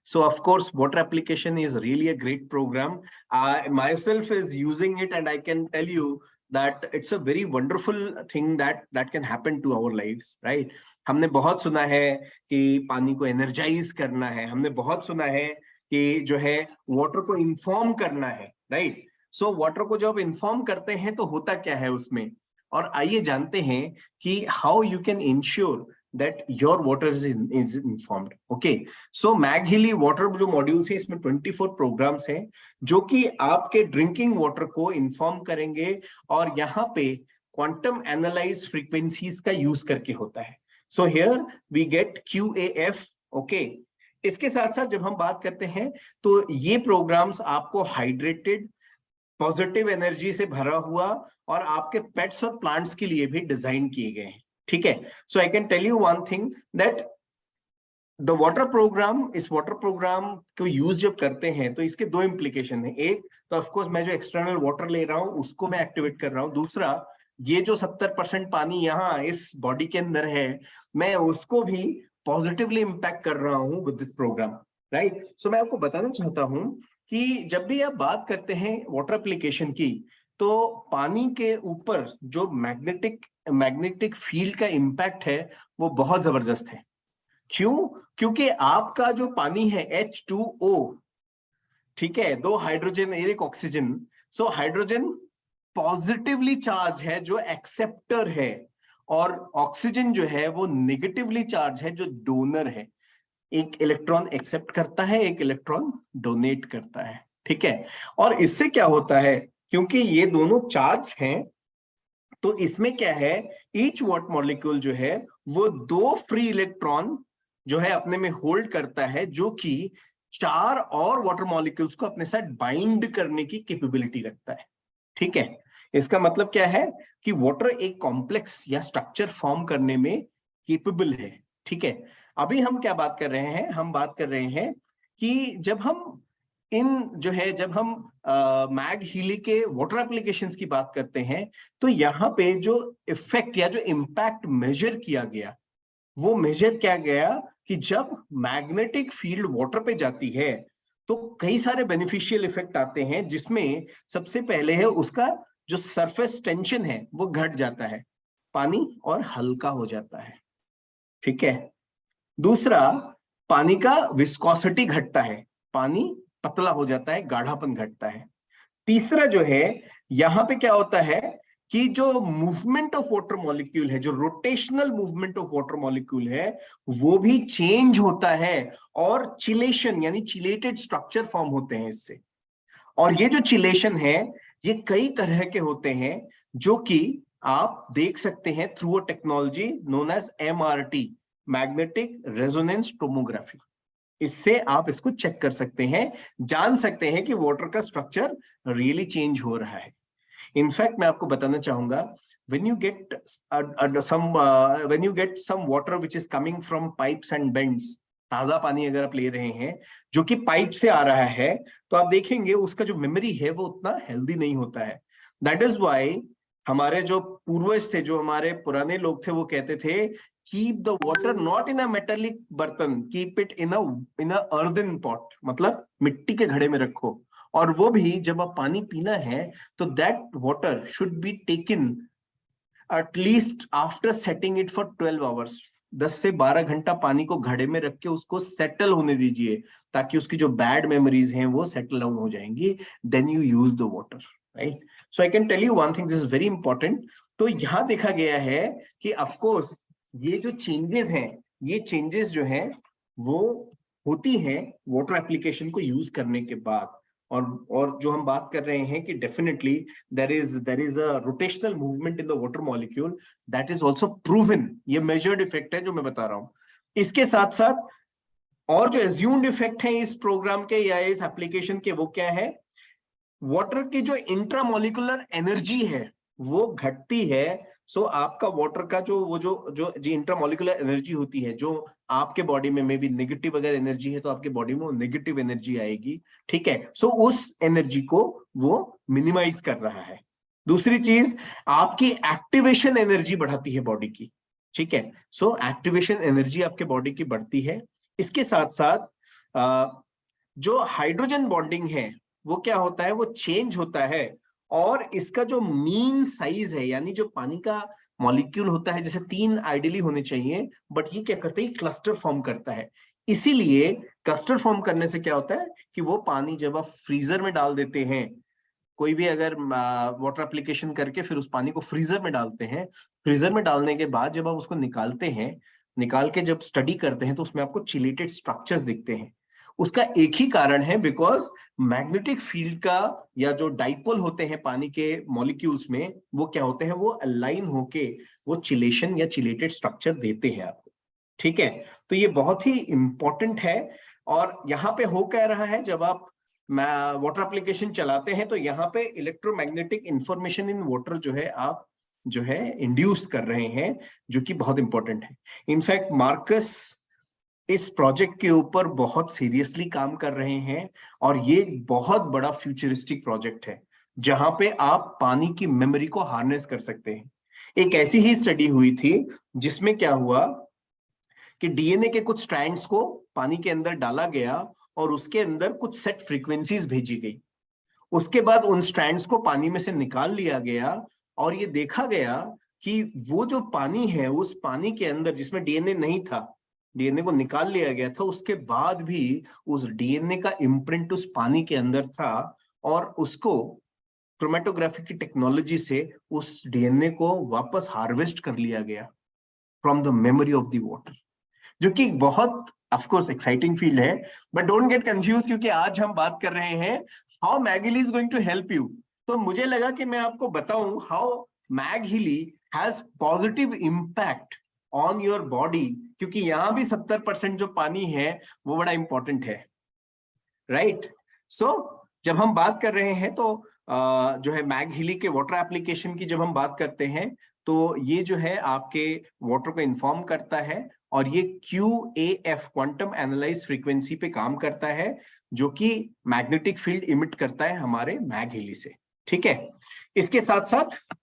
So of course, water application is really a great program. I myself is using it, and I can tell you that it's a very wonderful thing that can happen to our lives, right? हमने बहुत सुना है कि पानी को energise करना है, हमने बहुत सुना है कि जो है वाटर को इन्फॉर्म करना है, राइट। सो वाटर को जब इन्फॉर्म करते हैं तो होता क्या है उसमें, और आइए जानते हैं कि how you can ensure that your water is informed. Okay, so मैगहिली वाटर जो मॉड्यूल्स है, इसमें 24 प्रोग्राम्स हैं जो कि आपके ड्रिंकिंग वाटर को इन्फॉर्म करेंगे, और यहाँ पे क्वांटम एनालाइज फ्रीक्वेंसीज का यूज करके होता है। So here we get QAF। Okay, इसके साथ साथ जब हम बात करते हैं तो ये प्रोग्राम्स आपको हाइड्रेटेड, पॉजिटिव एनर्जी से भरा हुआ और आपके पेट्स और प्लांट्स के लिए भी डिजाइन किए गए हैं। ठीक है, so I can tell you one thing that the water program, इस वाटर प्रोग्राम को यूज जब करते हैं तो इसके दो इम्प्लीकेशन है। एक तो ऑफकोर्स मैं जो एक्सटर्नल वाटर ले रहा हूं उसको मैं एक्टिवेट कर रहा हूं, दूसरा ये जो 70% पानी यहाँ इस बॉडी के अंदर है, मैं उसको भी पॉजिटिवली इंपैक्ट कर रहा हूं with this programme, right. So मैं आपको बताना चाहता हूं कि जब भी आप बात करते हैं वाटर एप्लीकेशन की, तो पानी के ऊपर जो मैग्नेटिक फील्ड का इंपैक्ट है वो बहुत जबरदस्त है। क्यों? क्योंकि आपका जो पानी है H2O, ठीक है, दो हाइड्रोजन और एक oxygen. So hydrogen positively charge है जो एक्सेप्टर है, और ऑक्सीजन जो है वो नेगेटिवली चार्ज है जो डोनर है। एक इलेक्ट्रॉन एक्सेप्ट करता है, एक इलेक्ट्रॉन डोनेट करता है, ठीक है। और इससे क्या होता है, क्योंकि ये दोनों चार्ज हैं, तो इसमें क्या है, ईच वाटर मॉलिक्यूल जो है वो दो फ्री इलेक्ट्रॉन जो है अपने में होल्ड करता है, जो कि 4 और वाटर मॉलिक्यूल्स को अपने साथ बाइंड करने की कैपेबिलिटी रखता है। ठीक है, इसका मतलब क्या है कि वाटर एक कॉम्प्लेक्स या स्ट्रक्चर फॉर्म करने में कैपेबल है। ठीक है, अभी हम क्या बात कर रहे हैं, हम बात कर रहे हैं कि जब हम जब हम मैग हीली के वाटर एप्लीकेशंस की बात करते हैं, तो यहाँ पे जो इफेक्ट या जो इम्पैक्ट मेजर किया गया, वो मेजर किया गया कि जब मैग्नेटिक फील्ड वाटर पे जाती है तो कई सारे बेनिफिशियल इफेक्ट आते हैं, जिसमें सबसे पहले है उसका जो सरफेस टेंशन है वो घट जाता है, पानी और हल्का हो जाता है। ठीक है, दूसरा, पानी का विस्कोसिटी घटता है, पानी पतला हो जाता है, गाढ़ापन घटता है। तीसरा जो है, यहां पे क्या होता है कि जो मूवमेंट ऑफ वाटर मॉलिक्यूल है, जो rotational movement of water molecule है, वो भी चेंज होता है और चिलेशन यानी चिलेटेड स्ट्रक्चर फॉर्म होते हैं इससे। और ये जो चिलेशन है ये कई तरह के होते हैं, जो कि आप देख सकते हैं through a technology known as MRT, magnetic resonance tomography. इससे आप इसको चेक कर सकते हैं, जान सकते हैं कि वाटर का स्ट्रक्चर रियली चेंज हो रहा है। इनफैक्ट मैं आपको बताना चाहूंगा, when you get when you get some water which is coming from pipes and bends, ताजा पानी अगर आप ले रहे हैं जो कि पाइप से आ रहा है, तो आप देखेंगे उसका जो मेमोरी है वो उतना हेल्दी नहीं होता है। दैट इज वाई हमारे जो पूर्वज थे, जो हमारे पुराने लोग थे, वो कहते थे keep the water not in a metallic बर्तन, keep it in a earthen pot, मतलब मिट्टी के घड़े में रखो। और वो भी जब आप पानी पीना है तो that water should be taken at least after setting it for 12 hours. 10 से 12 घंटा पानी को घड़े में रख के उसको सेटल होने दीजिए, ताकि उसकी जो बैड मेमोरीज हैं वो सेटल डाउन हो जाएंगी, then you use the water, right. So I can tell you one thing, this is very important. तो यहां देखा गया है कि ऑफकोर्स ये जो चेंजेस हैं, ये चेंजेस जो हैं वो होती हैं वाटर एप्लीकेशन को यूज करने के बाद। और जो हम बात कर रहे हैं कि definitely there is a rotational movement in the water molecule, that is also proven. ये मेजर्ड इफेक्ट है जो मैं बता रहा हूं। इसके साथ साथ और जो एज्यूम्ड इफेक्ट है इस प्रोग्राम के या इस एप्लीकेशन के, वो क्या है, वाटर की जो इंट्रामोलिकुलर एनर्जी है वो घटती है। सो आपका वाटर का जो वो जो जो जो इंट्रामोलिकुलर एनर्जी होती है, जो आपके बॉडी में मे बी नेगेटिव अगर एनर्जी है तो आपके बॉडी में वो नेगेटिव एनर्जी आएगी। ठीक है, सो उस एनर्जी को वो मिनिमाइज कर रहा है। दूसरी चीज, आपकी एक्टिवेशन एनर्जी बढ़ाती है बॉडी की। ठीक है, सो एक्टिवेशन एनर्जी आपके बॉडी की बढ़ती है। इसके साथ साथ जो हाइड्रोजन बॉन्डिंग है वो क्या होता है, वो चेंज होता है। और इसका जो मीन साइज है, यानी जो पानी का मॉलिक्यूल होता है, जैसे 3 आइडियली होने चाहिए, बट ये क्या करता है, क्लस्टर फॉर्म करता है। इसीलिए क्लस्टर फॉर्म करने से क्या होता है कि वो पानी जब आप फ्रीजर में डाल देते हैं, कोई भी अगर वाटर एप्लीकेशन करके फिर उस पानी को फ्रीजर में डालते हैं, फ्रीजर में डालने के बाद जब आप उसको निकालते हैं, निकाल के जब स्टडी करते हैं, तो उसमें आपको चिलेटेड स्ट्रक्चर्स दिखते हैं। उसका एक ही कारण है, बिकॉज मैग्नेटिक फील्ड का या जो डाइपोल होते हैं पानी के मॉलिक्यूल्स में, वो क्या होते हैं, वो अलाइन होके वो चिलेशन या चिलेटेड स्ट्रक्चर देते हैं आपको। ठीक है, तो ये बहुत ही इंपॉर्टेंट है। और यहाँ पे हो क्या रहा है, जब आप वाटर एप्लीकेशन चलाते हैं तो यहाँ पे इलेक्ट्रोमैग्नेटिक इंफॉर्मेशन इन वाटर जो है आप जो है इंड्यूस कर रहे हैं, जो कि बहुत इंपॉर्टेंट है। इनफैक्ट मार्कस इस प्रोजेक्ट के ऊपर बहुत सीरियसली काम कर रहे हैं, और ये बहुत बड़ा फ्यूचरिस्टिक प्रोजेक्ट है जहां पे आप पानी की मेमोरी को हार्नेस कर सकते हैं। एक ऐसी ही स्टडी हुई थी जिसमें क्या हुआ कि डीएनए के कुछ स्ट्रैंड्स को पानी के अंदर डाला गया और उसके अंदर कुछ सेट फ्रीक्वेंसीज भेजी गई। उसके बाद उन स्ट्रैंड्स को पानी में से निकाल लिया गया और ये देखा गया कि वो जो पानी है, उस पानी के अंदर जिसमें डीएनए नहीं था, डीएनए को निकाल लिया गया था, उसके बाद भी उस डीएनए का इम्प्रिंट उस पानी के अंदर था। और उसको क्रोमेटोग्राफी की टेक्नोलॉजी से उस डीएनए को वापस हार्वेस्ट कर लिया गया from the memory of the water, जो कि बहुत ऑफ कोर्स एक्साइटिंग फील्ड है। बट डोंट गेट कंफ्यूज, क्योंकि आज हम बात कर रहे हैं how Mag Healy is going to help you. तो मुझे लगा कि मैं आपको बताऊं how Mag Healy has positive impact on your body, क्योंकि यहां भी 70% जो पानी है वो बड़ा इंपॉर्टेंट है, राइट। सो जब हम बात कर रहे हैं तो जो है मैग हीली के वाटर एप्लीकेशन की जब हम बात करते हैं, तो ये जो है आपके वाटर को इन्फॉर्म करता है, और ये QAF क्वांटम एनालाइज फ्रीक्वेंसी पे काम करता है, जो कि मैग्नेटिक फील्ड इमिट करता है हमारे मैग हेली से। ठीक है, इसके साथ साथ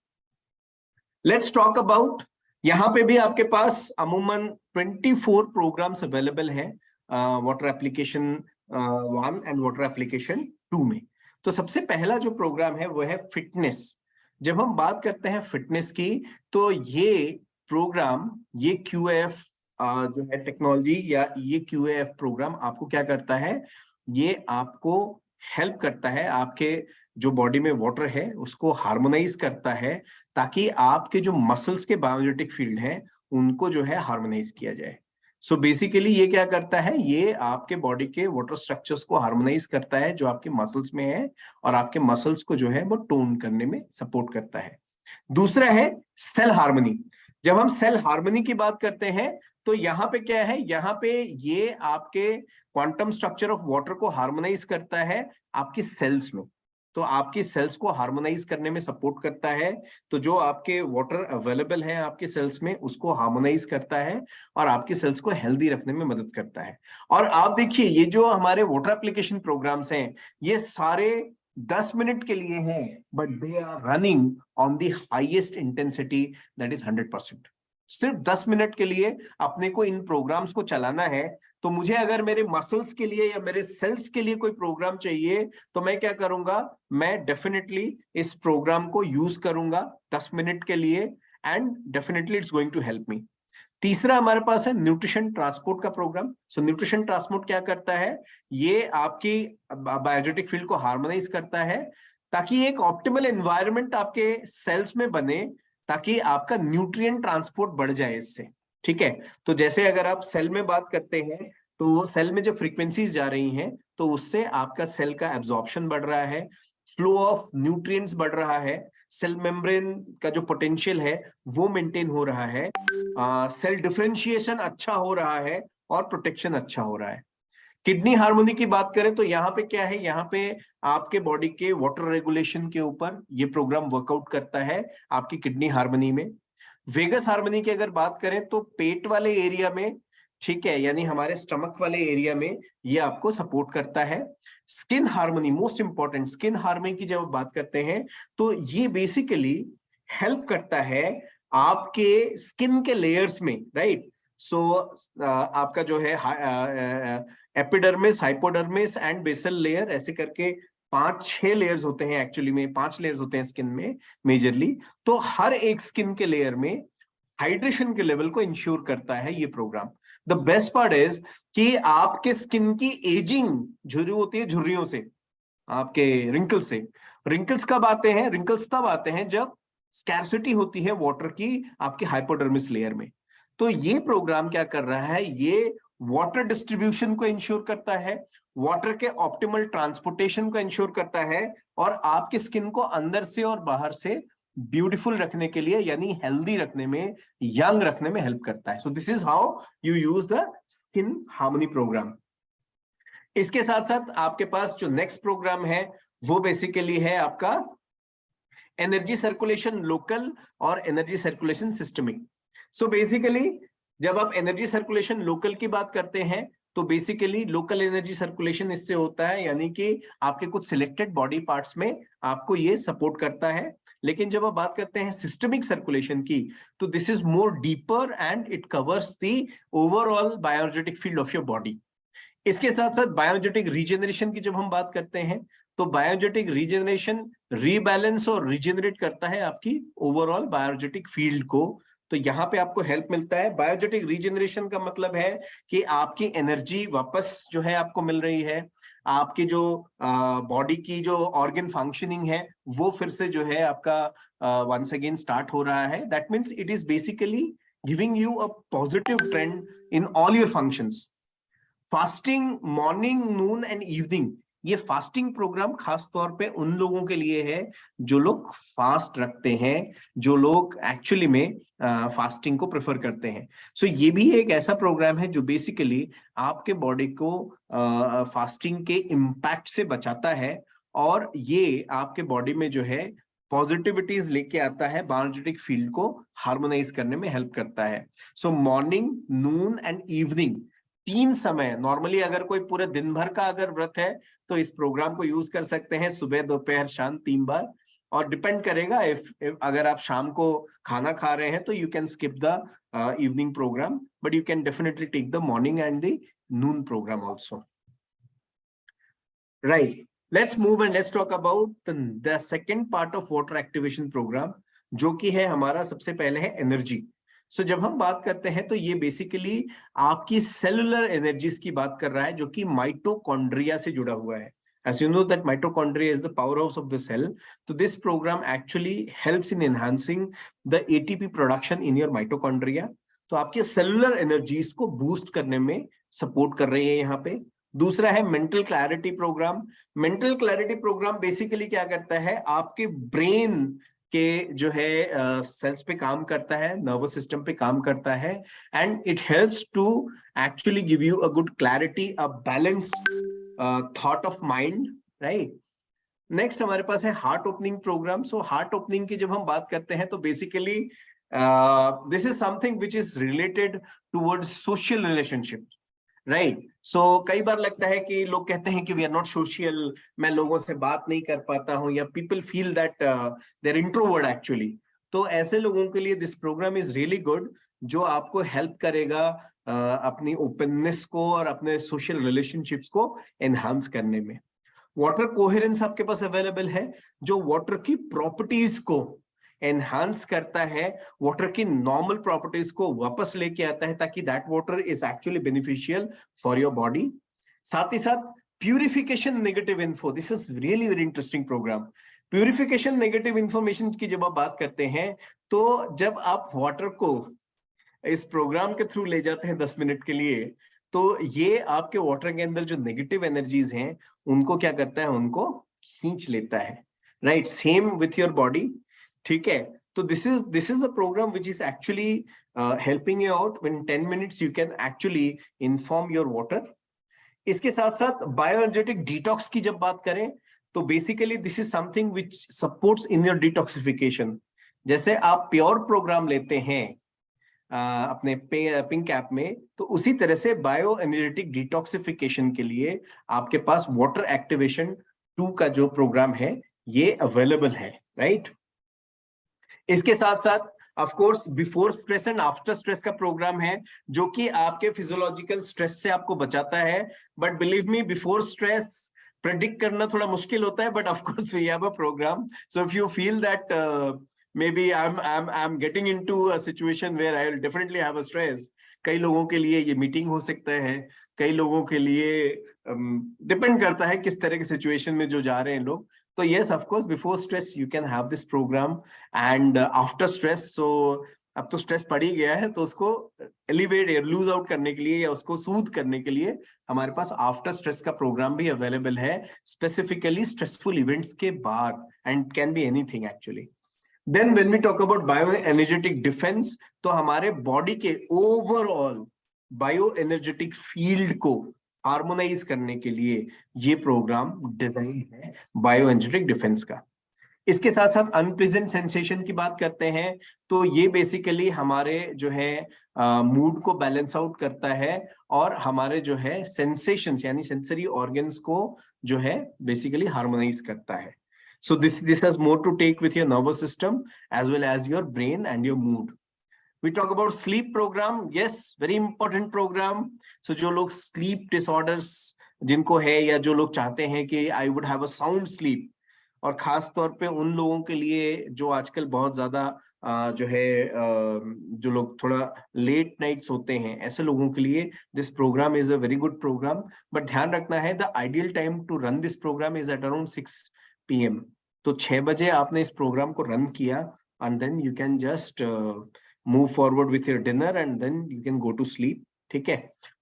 लेट्स टॉक अबाउट, यहां पे भी आपके पास अमूमन 24 प्रोग्राम्स अवेलेबल हैं water application 1 and water application 2 में। तो सबसे पहला जो प्रोग्राम है वो है फिटनेस। जब हम बात करते हैं फिटनेस की, तो ये प्रोग्राम, ये QAF जो है टेक्नोलॉजी, या ये QAF प्रोग्राम आपको क्या करता है, ये आपको हेल्प करता है, आपके जो बॉडी में वाटर है उसको हार्मोनाइज करता है, ताकि आपके जो मसल्स के बायोजेटिक फील्ड हैं उनको जो है हार्मोनाइज किया जाए। सो बेसिकली ये क्या करता है, ये आपके बॉडी के वाटर स्ट्रक्चर्स को हार्मोनाइज करता है जो आपके मसल्स में है, और आपके मसल्स को जो है वो टोन करने में सपोर्ट करता है। दूसरा है सेल हार्मनी। जब हम सेल हार्मनी की बात करते हैं, तो यहाँ पे क्या है, यहाँ पे ये आपके क्वांटम स्ट्रक्चर ऑफ वाटर को हार्मोनाइज करता है आपकी सेल्स में। तो आपकी सेल्स को हार्मोनाइज करने में सपोर्ट करता है। तो जो आपके वाटर अवेलेबल है आपके सेल्स में, उसको हार्मोनाइज करता है और आपकी सेल्स को हेल्दी रखने में मदद करता है। और आप देखिए, ये जो हमारे वाटर एप्लीकेशन प्रोग्राम्स हैं, ये सारे 10 मिनट के लिए हैं, but they are running on the highest intensity, that is 100%। सिर्फ 10 मिनट के लिए अपने को इन प्रोग्राम्स को चलाना है। तो मुझे अगर मेरे मसल्स के लिए या मेरे सेल्स के लिए कोई प्रोग्राम चाहिए, तो मैं क्या करूंगा, मैं डेफिनेटली इस प्रोग्राम को यूज करूंगा 10 मिनट के लिए, and definitely it's going to help me. तीसरा हमारे पास है न्यूट्रिशन ट्रांसपोर्ट का प्रोग्राम। सो न्यूट्रिशन ट्रांसपोर्ट क्या करता है, ये आपकी बायोजेटिक फील्ड को हार्मोनाइज करता है, ताकि एक ऑप्टिमल एनवायरनमेंट आपके सेल्स में बने, ताकि आपका न्यूट्रिएंट ट्रांसपोर्ट बढ़ जाए इससे। ठीक है, तो जैसे अगर आप सेल में बात करते हैं, तो सेल में जो फ्रीक्वेंसीज जा रही हैं, तो उससे आपका सेल का एब्जॉर्प्शन बढ़ रहा है, फ्लो ऑफ न्यूट्रिएंट्स बढ़ रहा है, सेल मेम्ब्रेन का जो पोटेंशियल है वो मेंटेन हो रहा है, सेल डिफरेंशिएशन अच्छा हो रहा है, और प्रोटेक्शन अच्छा हो रहा है। किडनी हार्मोनी की बात करें, तो यहाँ पे क्या है, यहाँ पे आपके बॉडी के वाटर रेगुलेशन के ऊपर ये प्रोग्राम वर्कआउट करता है आपकी किडनी हार्मोनी में। वेगस हार्मोनी की अगर बात करें, तो पेट वाले एरिया में, ठीक है, यानी हमारे स्टमक वाले एरिया में ये आपको सपोर्ट करता है। Skin harmony, most important, skin harmony की जब बात करते हैं, तो ये बेसिकली हेल्प करता है आपके स्किन के लेयर्स में, राइट। सो आपका जो है epidermis, hypodermis and basal layer, ऐसे करके 5-6 लेयर्स होते हैं, एक्चुअली में 5 लेयर्स होते हैं स्किन में मेजरली। तो हर एक स्किन के लेयर में हाइड्रेशन के लेवल को इंश्योर करता है ये प्रोग्राम। द बेस्ट पार्ट इज कि आपके स्किन की एजिंग झुर्री होती है, झुर्रियों से, आपके रिंकल से। रिंकल्स कब आते हैं, रिंकल्स तब आते हैं जब स्कैर्सिटी होती है वाटर की आपके हाइपोडर्मिस लेयर में। तो ये प्रोग्राम क्या कर रहा है, ये वाटर डिस्ट्रीब्यूशन को इंश्योर करता है, वाटर के ऑप्टिमल ट्रांसपोर्टेशन को इंश्योर करता है, और आपकी स्किन को अंदर से और बाहर से ब्यूटीफुल रखने के लिए, यानी हेल्दी रखने में, यंग रखने में हेल्प करता है। So this is how you use the skin harmony program. इसके साथ साथ आपके पास जो नेक्स्ट प्रोग्राम है, वो बेसिकली है आपका एनर्जी सर्कुलेशन लोकल और energy circulation systemic. So basically जब आप एनर्जी सर्कुलेशन लोकल की बात करते हैं, तो बेसिकली लोकल एनर्जी सर्कुलेशन इससे होता है, यानी कि आपके कुछ सिलेक्टेड बॉडी पार्ट्स में आपको ये सपोर्ट करता है। लेकिन जब आप बात करते हैं सिस्टमिक सर्कुलेशन की, तो this is more deeper and it covers the overall biogenetic field of your body. इसके साथ साथ बायोजेटिक रीजेनरेशन की जब हम बात करते हैं, तो बायोजेटिक रीजेनरेशन रीबैलेंस और रीजेनरेट करता है आपकी ओवरऑल बायोजेटिक फील्ड को। तो यहाँ पे आपको हेल्प मिलता है। बायोजेटिक रीजेनरेशन का मतलब है कि आपकी एनर्जी वापस जो है आपको मिल रही है, आपकी जो बॉडी की जो ऑर्गन फंक्शनिंग है वो फिर से जो है आपका वंस अगेन स्टार्ट हो रहा है। That means it is basically giving you a positive trend in all your functions. Fasting morning, Noon and evening, ये फास्टिंग प्रोग्राम खास तौर पे उन लोगों के लिए है जो लोग फास्ट रखते हैं, जो लोग एक्चुअली में फास्टिंग को प्रेफर करते हैं। सो ये भी एक ऐसा प्रोग्राम है जो बेसिकली आपके बॉडी को फास्टिंग के इम्पैक्ट से बचाता है, और ये आपके बॉडी में जो है पॉजिटिविटीज लेके आता है, बायोएनर्जेटिक फील्ड को हार्मोनाइज करने में हेल्प करता है। सो मॉर्निंग, नून एंड इवनिंग, 3 समय नॉर्मली अगर कोई पूरे दिन भर का अगर व्रत है तो इस प्रोग्राम को यूज कर सकते हैं, सुबह दोपहर शाम 3 बार। और डिपेंड करेगा इफ अगर आप शाम को खाना खा रहे हैं तो you can skip the evening program, but you can definitely take the morning and the noon program also. Right, let's move and let's talk about the second part of water activation program, जो कि है हमारा सबसे पहले है energy. सो जब हम बात करते हैं तो ये बेसिकली आपकी सेलुलर एनर्जीज की बात कर रहा है, जो कि माइटोकॉन्ड्रिया से जुड़ा हुआ है। As you know that mitochondria is the powerhouse of the cell, so this program actually helps in enhancing the ATP production in your mitochondria। तो आपके सेलुलर एनर्जीज को बूस्ट करने में सपोर्ट कर रही है यहाँ पे। दूसरा है mental clarity program. Mental clarity program basically क्या करता है, आपके ब्रेन के जो है सेल्स पे काम करता है, नर्वस सिस्टम पे काम करता है, and it helps to actually give you a good clarity, a balance thought of mind, right. Next हमारे पास है heart opening program. So heart opening की जब हम बात करते हैं तो basically this is something which is related towards social relationship, right. So कई बार लगता है कि लोग कहते हैं कि वी आर नॉट सोशल, मैं लोगों से बात नहीं कर पाता हूं, या people feel that they are introvert actually. तो ऐसे लोगों के लिए this program is really good, जो आपको हेल्प करेगा अपनी ओपननेस को और अपने सोशल रिलेशनशिप्स को एनहांस करने में। वाटर कोहेरेंस आपके पास अवेलेबल है, जो वाटर की प्रॉपर्टीज को एनहांस करता है, वाटर की नॉर्मल प्रॉपर्टीज को वापस लेके आता है, ताकि that water is actually beneficial for your body. साथ ही साथ purification negative info, this is really very interesting program. Purification negative information की जब आप बात करते हैं, तो जब आप वाटर को इस प्रोग्राम के थ्रू ले जाते हैं 10 मिनट के लिए, तो ये आपके वाटर के अंदर जो नेगेटिव एनर्जीज हैं उनको क्या करता है, उनको खींच लेता है, right. Same with your body, ठीक है। तो this is a program which is actually helping you out. Win 10 minutes you can actually inform your water. इसके साथ साथ बायोएनर्जेटिक डिटॉक्स की जब बात करें तो basically this is something which supports in your detoxification. जैसे आप प्योर प्रोग्राम लेते हैं अपने पिंक ऐप में, तो उसी तरह से बायो एनर्जेटिक डिटॉक्सिफिकेशन के लिए आपके पास वाटर एक्टिवेशन 2 का जो प्रोग्राम है ये अवेलेबल है, राइट। इसके साथ साथ of course before stress and after stress का प्रोग्राम है, जो कि आपके फिजियोलॉजिकल स्ट्रेस से आपको बचाता है। But believe me, before stress predict करना थोड़ा मुश्किल होता है, but of course we have a program. So if you feel that maybe I'm getting into a situation where I will definitely have a stress, कई लोगों के लिए ये मीटिंग हो सकता है, कई लोगों के लिए डिपेंड करता है किस तरह की सिचुएशन में जो जा रहे हैं लोग। तो yes, of course, before stress you can have this program, and after stress, so अब तो स्ट्रेस पड़ ही गया है, तो उसको एलिवेट या लूज आउट करने के लिए या उसको सूद करने के लिए हमारे पास आफ्टर स्ट्रेस का प्रोग्राम भी अवेलेबल है, स्पेसिफिकली स्ट्रेसफुल इवेंट्स के बाद, and can be anything actually. Then when we talk about bioenergetic defense, तो हमारे बॉडी के ओवरऑल बायोएनर्जेटिक फील्ड को हार्मोनाइज करने के लिए ये प्रोग्राम डिजाइन है बायोएनर्जेटिक डिफेंस का। इसके साथ साथ अनप्लेजेंट सेंसेशन की बात करते हैं, तो ये बेसिकली हमारे जो है मूड को बैलेंस आउट करता है, और हमारे जो है सेंसेशंस यानी सेंसरी ऑर्गन्स को जो है बेसिकली हार्मोनाइज करता है। So this has more to take with your nervous system as well as your brain and your mood. We talk about sleep program. Yes, very important program. So जो लोग sleep disorders जिनको है, या जो लोग चाहते हैं कि I would have a sound sleep, और खास तौर पे उन लोगों के लिए जो आजकल बहुत ज्यादा जो है जो लोग थोड़ा लेट नाइट्स होते हैं, ऐसे लोगों के लिए this program is a very good program. But ध्यान रखना है, the ideal time to run this program is at around 6 PM। तो 6 बजे आपने इस प्रोग्राम को रन किया, and then you can just move forward with your dinner and then you can go to sleep, ठीक है।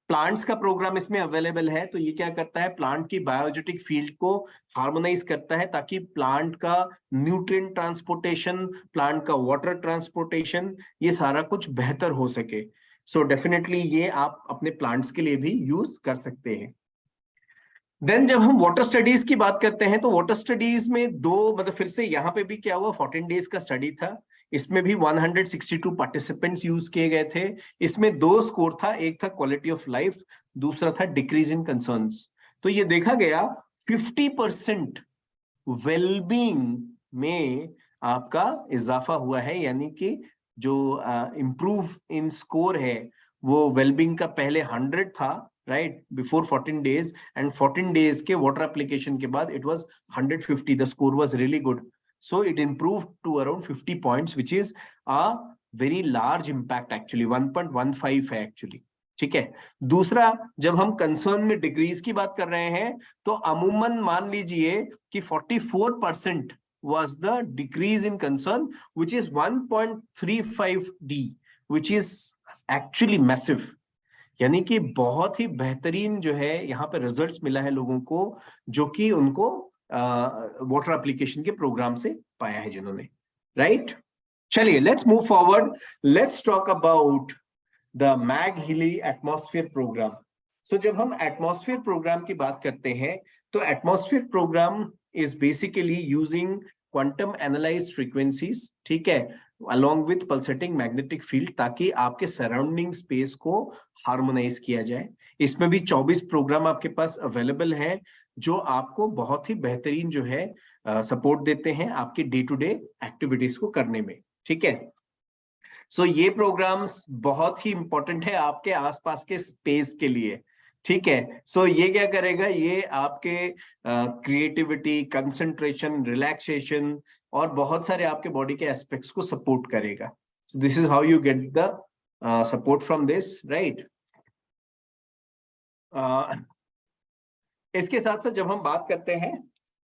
प्लांट्स का programme इसमें अवेलेबल है, तो ये क्या करता है, प्लांट की बायोजेटिक फील्ड को हार्मोनाइज करता है, ताकि प्लांट का न्यूट्रिएंट ट्रांसपोर्टेशन, प्लांट का वाटर ट्रांसपोर्टेशन, ये सारा कुछ बेहतर हो सके। सो डेफिनेटली ये आप अपने प्लांट्स के लिए भी यूज कर सकते हैं। देन जब हम वाटर स्टडीज की बात करते हैं तो वाटर स्टडीज में दो, मतलब फिर से यहाँ पे भी क्या हुआ, 14 डेज का स्टडी था। इसमें भी 162 पार्टिसिपेंट्स यूज किए गए थे। इसमें दो स्कोर था, एक था क्वालिटी ऑफ लाइफ, दूसरा था डिक्रीज इन कंसर्न्स। तो ये देखा गया 50% वेलबींग में आपका इजाफा हुआ है, यानी कि जो इम्प्रूव इन स्कोर है वो वेलबींग का पहले 100 था, right, before 14 days, and 14 days के वाटर एप्लीकेशन के बाद it was 150। The score was really good, so it improve to around 50 points, which is a very large impact, actually 1.15 है actually. ठीक है। दूसरा, जब हम कंसर्न में डिक्रीज की बात कर रहे हैं तो अमूमन मान लीजिए कि 44% was the decrease in concern, which is 1.35D, which is actually massive। यानी कि बहुत ही बेहतरीन जो है यहाँ पे रिजल्ट्स मिला है लोगों को, जो कि उनको वाटर एप्लीकेशन के प्रोग्राम से पाया है जिन्होंने, राइट। चलिए, let's move forward, let's talk about the mag Healy atmosphere program. So जब हम एटमॉस्फेयर प्रोग्राम की बात करते हैं तो atmosphere program is basically using quantum analysed frequencies, ठीक है, along with pulsating magnetic field, ताकि आपके सराउंडिंग स्पेस को हार्मोनाइज किया जाए। इसमें भी 24 प्रोग्राम आपके पास अवेलेबल है जो आपको बहुत ही बेहतरीन जो है सपोर्ट देते हैं आपकी डे टू डे एक्टिविटीज को करने में, ठीक है। सो ये प्रोग्राम्स बहुत ही इंपॉर्टेंट है आपके आसपास के स्पेस के लिए, ठीक है। सो ये क्या करेगा, ये आपके क्रिएटिविटी, कंसंट्रेशन, रिलैक्सेशन और बहुत सारे आपके बॉडी के एस्पेक्ट्स को सपोर्ट करेगा। सो this is how you get the support from this, right. इसके साथ साथ जब हम बात करते हैं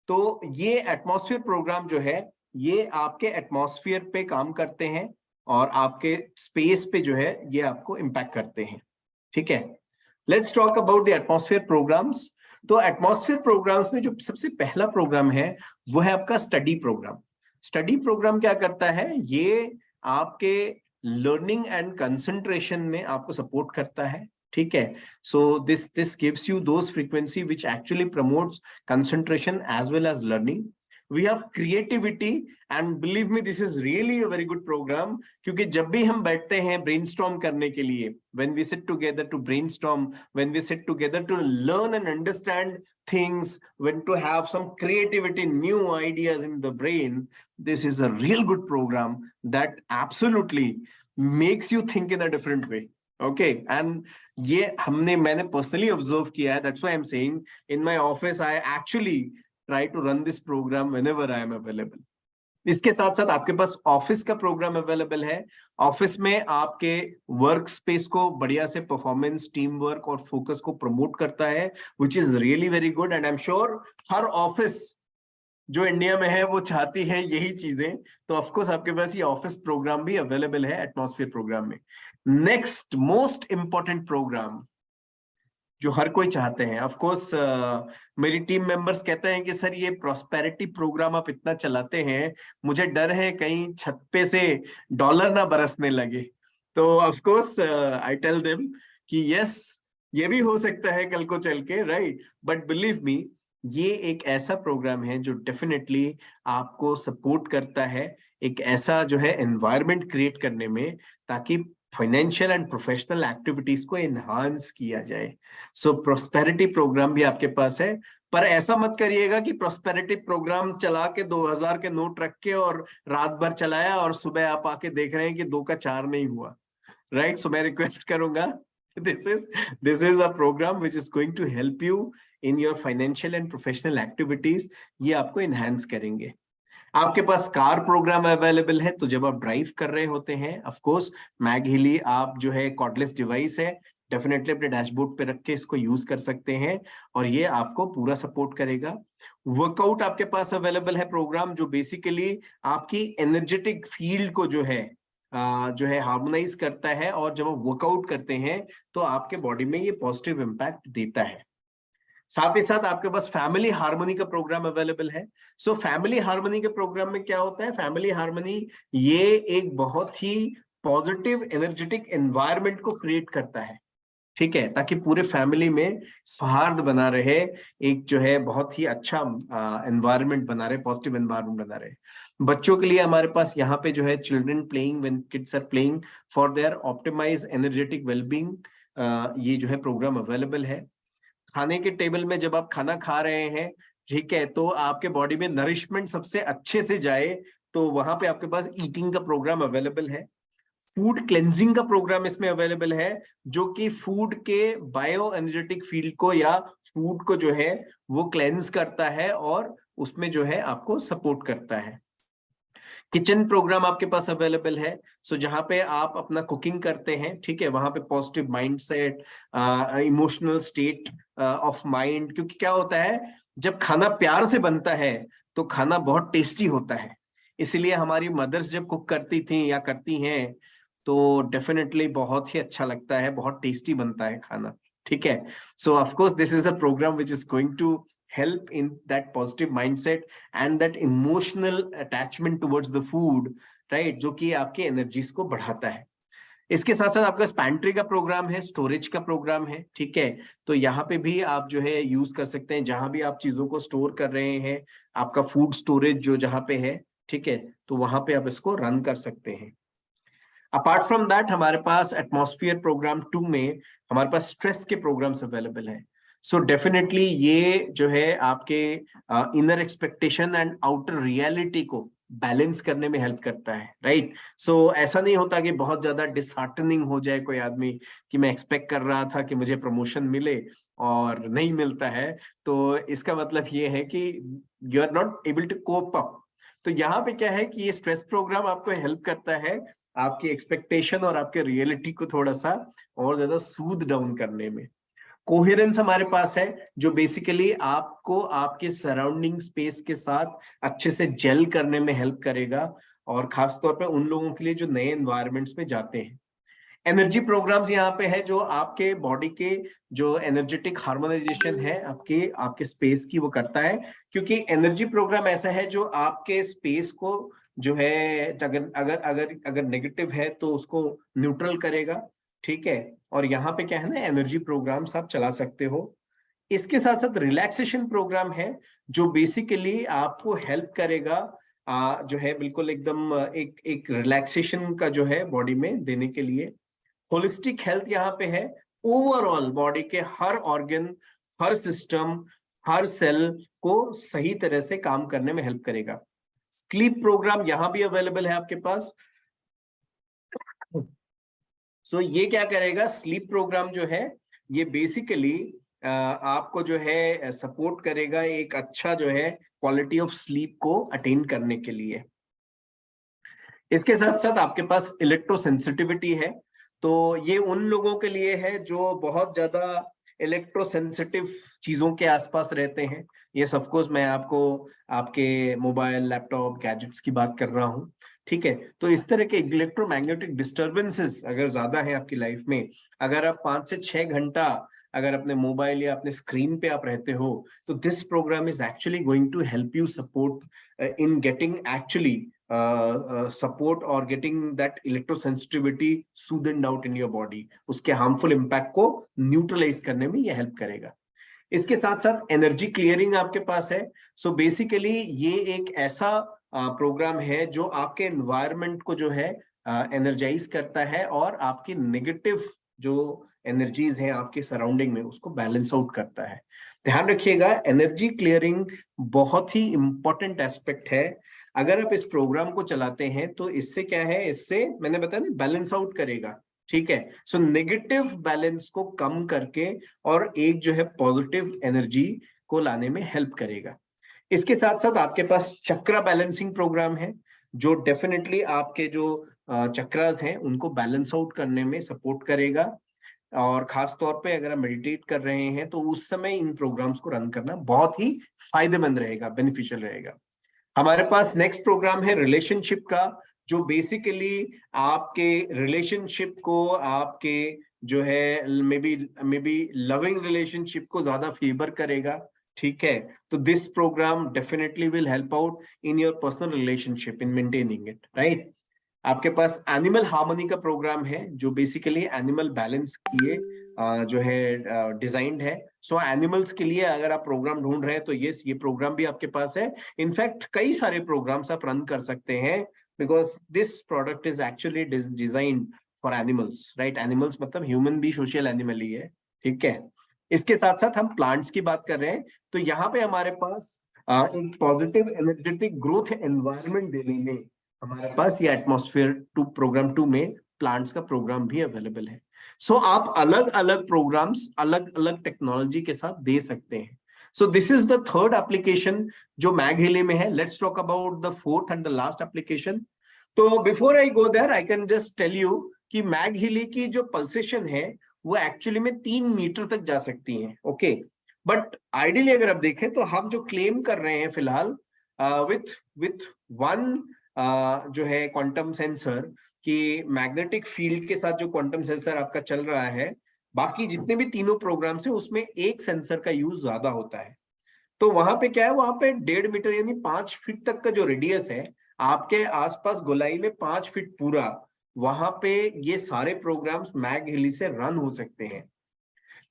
तो ये एटमॉस्फेयर प्रोग्राम जो है ये आपके एटमॉस्फेयर पे काम करते हैं और आपके स्पेस पे जो है ये आपको इम्पैक्ट करते हैं, ठीक है। Let's talk about the atmosphere programs. तो एटमॉस्फेयर प्रोग्राम्स में जो सबसे पहला प्रोग्राम है वो है आपका स्टडी प्रोग्राम। स्टडी प्रोग्राम क्या करता है, ये आपके लर्निंग एंड कंसंट्रेशन में आपको सपोर्ट करता है, ठीक है। So this gives you those frequency which actually promotes concentration as well as learning. We have creativity, and believe me this is really a very good program, क्योंकि जब भी हम बैठते हैं ब्रेनस्टॉर्म करने के लिए, when we sit together to brainstorm, when we sit together to learn and understand things, when to have some creativity, new ideas in the brain, this is a real good program that absolutely makes you think in a different way, okay। and ये मैंने personally observe किया है, that's why I'm saying in my office I actually try to run this program whenever I am available। इसके साथ साथ आपके पास office का programme available है। ऑफिस में आपके वर्क स्पेस को बढ़िया से परफॉर्मेंस, टीम वर्क और फोकस को प्रमोट करता है, which is really very good. And I am sure her office जो इंडिया में है वो चाहती है यही चीजें। तो ऑफकोर्स आपके पास ये ऑफिस प्रोग्राम भी अवेलेबल है एटमॉस्फेयर प्रोग्राम में। नेक्स्ट मोस्ट इंपॉर्टेंट प्रोग्राम जो हर कोई चाहते हैं, ऑफ कोर्स मेरी टीम मेंबर्स कहते हैं कि सर ये प्रॉस्पेरिटी प्रोग्राम आप इतना चलाते हैं, मुझे डर है कहीं छत पे से डॉलर ना बरसने लगे। तो of course I tell them कि यस, ये भी हो सकता है कल को चल के, राइट, बट बिलीव मी ये एक ऐसा प्रोग्राम है जो डेफिनेटली आपको सपोर्ट करता है एक ऐसा जो है एनवायरनमेंट क्रिएट करने में, ताकि फाइनेंशियल एंड प्रोफेशनल एक्टिविटीज को एनहांस किया जाए। सो प्रोस्पेरिटी प्रोग्राम भी आपके पास है, पर ऐसा मत करिएगा कि प्रोस्पेरिटी प्रोग्राम चला के 2000 के नोट रख के और रात भर चलाया और सुबह आप आके देख रहे हैं कि 2 का 4 नहीं हुआ, राइट। सो मैं रिक्वेस्ट करूंगा, this is a program which is going to help you in your financial and professional activities। ये आपको एनहांस करेंगे। आपके पास कार प्रोग्राम अवेलेबल है, तो जब आप ड्राइव कर रहे होते हैं, ऑफ कोर्स मैग हिली आप जो है कॉर्डलेस डिवाइस है, डेफिनेटली अपने डैशबोर्ड पे रख के इसको यूज कर सकते हैं और ये आपको पूरा सपोर्ट करेगा। वर्कआउट आपके पास अवेलेबल है प्रोग्राम, जो बेसिकली आपकी एनर्जेटिक फील्ड को जो है हार्मोनाइज करता है, और जब आप वर्कआउट करते हैं तो आपके बॉडी में ये पॉजिटिव इंपैक्ट देता है। साथ ही साथ आपके पास फैमिली हार्मनी का प्रोग्राम अवेलेबल है। सो फैमिली हार्मनी के प्रोग्राम में क्या होता है, फैमिली हार्मनी ये एक बहुत ही पॉजिटिव एनर्जेटिक एनवायरनमेंट को क्रिएट करता है। ठीक है, ताकि पूरे फैमिली में सौहार्द बना रहे, एक जो है बहुत ही अच्छा एनवायरनमेंट बना रहे, पॉजिटिव एनवायरनमेंट बना रहे। बच्चों के लिए हमारे पास यहाँ पे जो है children playing when kids are playing for their optimise energetic wellbeing, ये जो है प्रोग्राम अवेलेबल है। खाने के टेबल में जब आप खाना खा रहे हैं, ठीक है, तो आपके बॉडी में नरिशमेंट सबसे अच्छे से जाए, तो वहां पे आपके पास ईटिंग का प्रोग्राम अवेलेबल है। फूड क्लेंजिंग का प्रोग्राम इसमें अवेलेबल है, जो कि फूड के बायो एनर्जेटिक फील्ड को या फूड को जो है वो क्लेंज करता है और उसमें जो है आपको सपोर्ट करता है। किचन प्रोग्राम आपके पास अवेलेबल है, सो जहां पे आप अपना कुकिंग करते हैं, ठीक है, वहां पे positive mindset, emotional state of mind, क्योंकि क्या होता है जब खाना प्यार से बनता है तो खाना बहुत टेस्टी होता है। इसीलिए हमारी मदर्स जब कुक करती थी या करती हैं तो डेफिनेटली बहुत ही अच्छा लगता है, बहुत टेस्टी बनता है खाना, ठीक है। So of course this is a program which is going to help in that positive mindset and that emotional attachment towards the food, right, जो कि आपके एनर्जीज को बढ़ाता है। इसके साथ साथ आपका पैंट्री का प्रोग्राम है, स्टोरेज का प्रोग्राम है, ठीक है, तो यहाँ पे भी आप जो है यूज कर सकते हैं, जहां भी आप चीजों को स्टोर कर रहे हैं, आपका फूड स्टोरेज जो जहां पे है, ठीक है, तो वहां पे आप इसको रन कर सकते हैं। अपार्ट फ्रॉम दैट हमारे पास एटमॉस्फेयर प्रोग्राम 2 में हमारे पास स्ट्रेस के प्रोग्राम्स अवेलेबल है। सो डेफिनेटली ये जो है आपके inner expectation and outer reality को बैलेंस करने में हेल्प करता है, राइट। सो ऐसा नहीं होता कि बहुत ज्यादा डिसहार्टनिंग हो जाए कोई आदमी कि मैं एक्सपेक्ट कर रहा था कि मुझे प्रमोशन मिले और नहीं मिलता है, तो इसका मतलब ये है कि you are not able to cope up. तो यहाँ पे क्या है कि ये स्ट्रेस प्रोग्राम आपको हेल्प करता है आपकी एक्सपेक्टेशन और आपके रियलिटी को थोड़ा सा और ज्यादा सूद डाउन करने में। कोहेरेंस हमारे पास है, जो बेसिकली आपको आपके सराउंडिंग स्पेस के साथ अच्छे से जेल करने में हेल्प करेगा, और खासतौर पे उन लोगों के लिए जो नए एनवायरमेंट्स में जाते हैं। एनर्जी प्रोग्राम्स यहाँ पे है, जो आपके बॉडी के जो एनर्जेटिक हार्मोनाइजेशन है आपके आपके स्पेस की, वो करता है, क्योंकि एनर्जी प्रोग्राम ऐसा है जो आपके स्पेस को जो है अगर अगर अगर अगर नेगेटिव है तो उसको न्यूट्रल करेगा, ठीक है। और यहाँ पे क्या है ना, एनर्जी प्रोग्राम्स आप चला सकते हो। इसके साथ साथ रिलैक्सेशन प्रोग्राम है, जो बेसिकली आपको हेल्प करेगा जो है बिल्कुल एकदम एक एक रिलैक्सेशन का जो है बॉडी में देने के लिए। होलिस्टिक हेल्थ यहाँ पे है, ओवरऑल बॉडी के हर ऑर्गन, हर सिस्टम, हर सेल को सही तरह से काम करने में हेल्प करेगा। स्लीप प्रोग्राम यहाँ भी अवेलेबल है आपके पास। सो ये क्या करेगा, स्लीप प्रोग्राम जो है ये बेसिकली आपको जो है सपोर्ट करेगा एक अच्छा जो है क्वालिटी ऑफ स्लीप को अटेन करने के लिए। इसके साथ साथ आपके पास इलेक्ट्रो सेंसिटिविटी है, तो ये उन लोगों के लिए है जो बहुत ज्यादा इलेक्ट्रो सेंसिटिव चीजों के आसपास रहते हैं। ये ऑफ कोर्स मैं आपको आपके मोबाइल, लैपटॉप, गैजेट्स की बात कर रहा हूँ, ठीक है। तो इस तरह के इलेक्ट्रोमैग्नेटिक डिस्टर्बेंसेस अगर ज्यादा है आपकी लाइफ में, अगर आप 5 से 6 घंटा अगर अपने मोबाइल या अपने स्क्रीन पे आप रहते हो, तो this program is actually going to help you support in getting actually support or getting that electrosensitivity soothed out in your body, उसके harmful impact को न्यूट्रलाइज करने में ये हेल्प करेगा। इसके साथ साथ एनर्जी क्लियरिंग आपके पास है। सो बेसिकली ये एक ऐसा प्रोग्राम है जो आपके एनवायरनमेंट को जो है एनर्जाइज करता है और आपकी नेगेटिव जो एनर्जीज हैं आपके सराउंडिंग में उसको बैलेंस आउट करता है। ध्यान रखिएगा, एनर्जी क्लियरिंग बहुत ही इंपॉर्टेंट एस्पेक्ट है। अगर आप इस प्रोग्राम को चलाते हैं तो इससे क्या है, इससे मैंने बताया ना बैलेंस आउट करेगा, ठीक है। सो नेगेटिव बैलेंस को कम करके और एक जो है पॉजिटिव एनर्जी को लाने में हेल्प करेगा। इसके साथ साथ आपके पास चक्रा बैलेंसिंग प्रोग्राम है, जो डेफिनेटली आपके जो चक्रास हैं उनको बैलेंस आउट करने में सपोर्ट करेगा। और खास तौर पे अगर आप मेडिटेट कर रहे हैं तो उस समय इन प्रोग्राम्स को रन करना बहुत ही फायदेमंद रहेगा, बेनिफिशियल रहेगा। हमारे पास नेक्स्ट प्रोग्राम है रिलेशनशिप का, जो बेसिकली आपके रिलेशनशिप को, आपके जो है मे बी लविंग रिलेशनशिप को ज्यादा फेवर करेगा, ठीक है। तो this program definitely will help out in your personal relationship in maintaining it, right. आपके पास एनिमल हार्मोनी का प्रोग्राम है जो बेसिकली एनिमल बैलेंस के लिए जो है डिजाइंड है। सो एनिमल्स के लिए अगर आप प्रोग्राम ढूंढ रहे हैं तो ये प्रोग्राम भी आपके पास है। इनफैक्ट कई सारे प्रोग्राम्स आप रन कर सकते हैं because this product is actually designed for animals, right. Animals मतलब ह्यूमन भी सोशल एनिमल ही है, ठीक है। इसके साथ साथ हम प्लांट्स की बात कर रहे हैं, तो यहाँ पे हमारे पास एक पॉजिटिव एनर्जेटिक ग्रोथ एनवायरनमेंट देने में हमारे पास ये एटमॉस्फेयर टू प्रोग्राम 2 में प्लांट्स का प्रोग्राम भी अवेलेबल है। सो आप अलग अलग प्रोग्राम्स अलग अलग टेक्नोलॉजी के साथ दे सकते हैं। So this is the third application जो मैगहिली में है। Let's talk about the fourth and the last application. तो before I go there I can just tell you कि मैगहिली की जो पल्सेशन है वो एक्चुअली में 3 मीटर तक जा सकती है, ओके। बट आइडियली अगर आप देखें तो हम जो क्लेम कर रहे हैं फिलहाल विथ विथ वन जो है क्वांटम सेंसर कि मैग्नेटिक फील्ड के साथ जो क्वांटम सेंसर आपका चल रहा है, बाकी जितने भी तीनों प्रोग्राम्स है उसमें एक सेंसर का यूज ज्यादा होता है। तो वहां पे क्या है, वहां पे 1.5 मीटर यानी 5 फीट तक का जो रेडियस है आपके आसपास गोलाई में 5 फीट पूरा, वहां पे ये सारे प्रोग्राम्स मैगहिली से रन हो सकते हैं।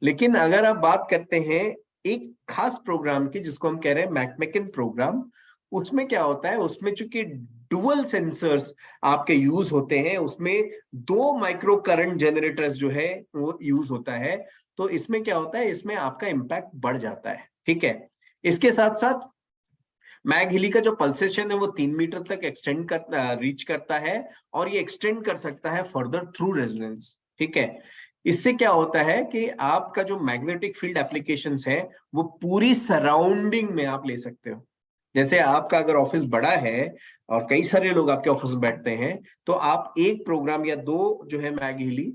लेकिन अगर आप बात करते हैं एक खास प्रोग्राम की जिसको हम कह रहे हैं मैकमेकन प्रोग्राम, उसमें क्या होता है, उसमें चूंकि डुअल सेंसर्स आपके यूज होते हैं, उसमें 2 माइक्रो करंट जनरेटर्स जो है वो यूज होता है। तो इसमें क्या होता है, इसमें आपका इंपैक्ट बढ़ जाता है, ठीक है। इसके साथ साथ मैगहिली का जो पल्सेशन है वो 3 मीटर तक एक्सटेंड कर रीच करता है और ये एक्सटेंड कर सकता है फर्दर थ्रू रेजोनेंस, ठीक है। इससे क्या होता है कि आपका जो मैग्नेटिक फील्ड एप्लीकेशंस है वो पूरी सराउंडिंग में आप ले सकते हो। जैसे आपका अगर ऑफिस बड़ा है और कई सारे लोग आपके ऑफिस में बैठते हैं, तो आप एक प्रोग्राम या 2 जो है मैगहिली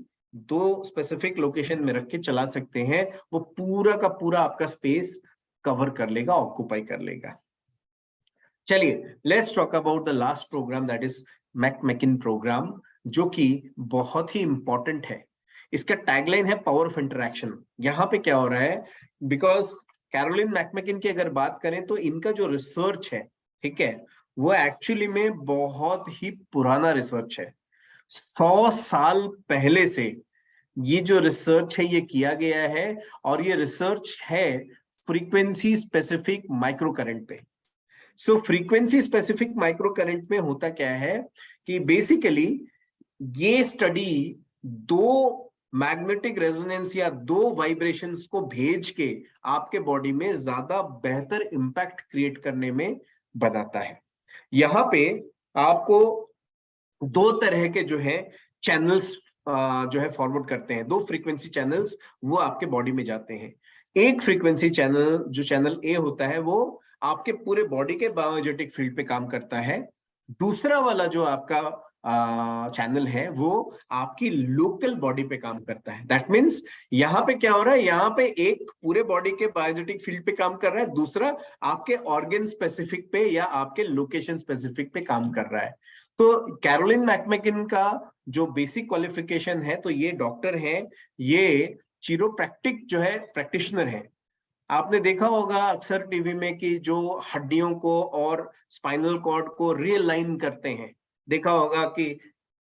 2 स्पेसिफिक लोकेशन में रख के चला सकते हैं, वो पूरा का पूरा आपका स्पेस कवर कर लेगा, ऑक्यूपाई कर लेगा। चलिए let's talk about the last program that is मैकमेकन प्रोग्राम, जो कि बहुत ही इंपॉर्टेंट है। इसका टैगलाइन है पावर ऑफ इंटरैक्शन। यहाँ पे क्या हो रहा है, बिकॉज कैरोलिन मैकमेकन की अगर बात करें तो इनका जो रिसर्च है, ठीक है, वो एक्चुअली में बहुत ही पुराना रिसर्च है। 100 साल पहले से ये जो रिसर्च है ये किया गया है, और ये रिसर्च है फ्रीक्वेंसी स्पेसिफिक माइक्रो करंट पे। सो फ्रीक्वेंसी स्पेसिफिक माइक्रो करंट में होता क्या है कि बेसिकली ये स्टडी 2 मैग्नेटिक रेजोनेंस या 2 वाइब्रेशंस को भेज के आपके बॉडी में ज्यादा बेहतर इंपैक्ट क्रिएट करने में बनाता है। यहां पे आपको 2 तरह के जो है चैनल्स जो है फॉरवर्ड करते हैं, 2 फ्रीक्वेंसी चैनल्स वो आपके बॉडी में जाते हैं। एक फ्रीक्वेंसी चैनल जो चैनल ए होता है वो आपके पूरे बॉडी के बायोजेटिक फील्ड पे काम करता है। दूसरा वाला जो आपका चैनल है वो आपकी लोकल बॉडी पे काम करता है। दैट मीन्स यहाँ पे क्या हो रहा है, यहाँ पे एक पूरे बॉडी के बायोजेटिक फील्ड पे काम कर रहा है, दूसरा आपके ऑर्गन स्पेसिफिक पे या आपके लोकेशन स्पेसिफिक पे काम कर रहा है। तो कैरोलिन मैकमेकन का जो बेसिक क्वालिफिकेशन है, तो ये डॉक्टर हैं, ये चिरोप्रैक्टिक जो है प्रैक्टिशनर है। आपने देखा होगा अक्सर टीवी में कि जो हड्डियों को और स्पाइनल कॉर्ड को रियलाइन करते हैं, देखा होगा कि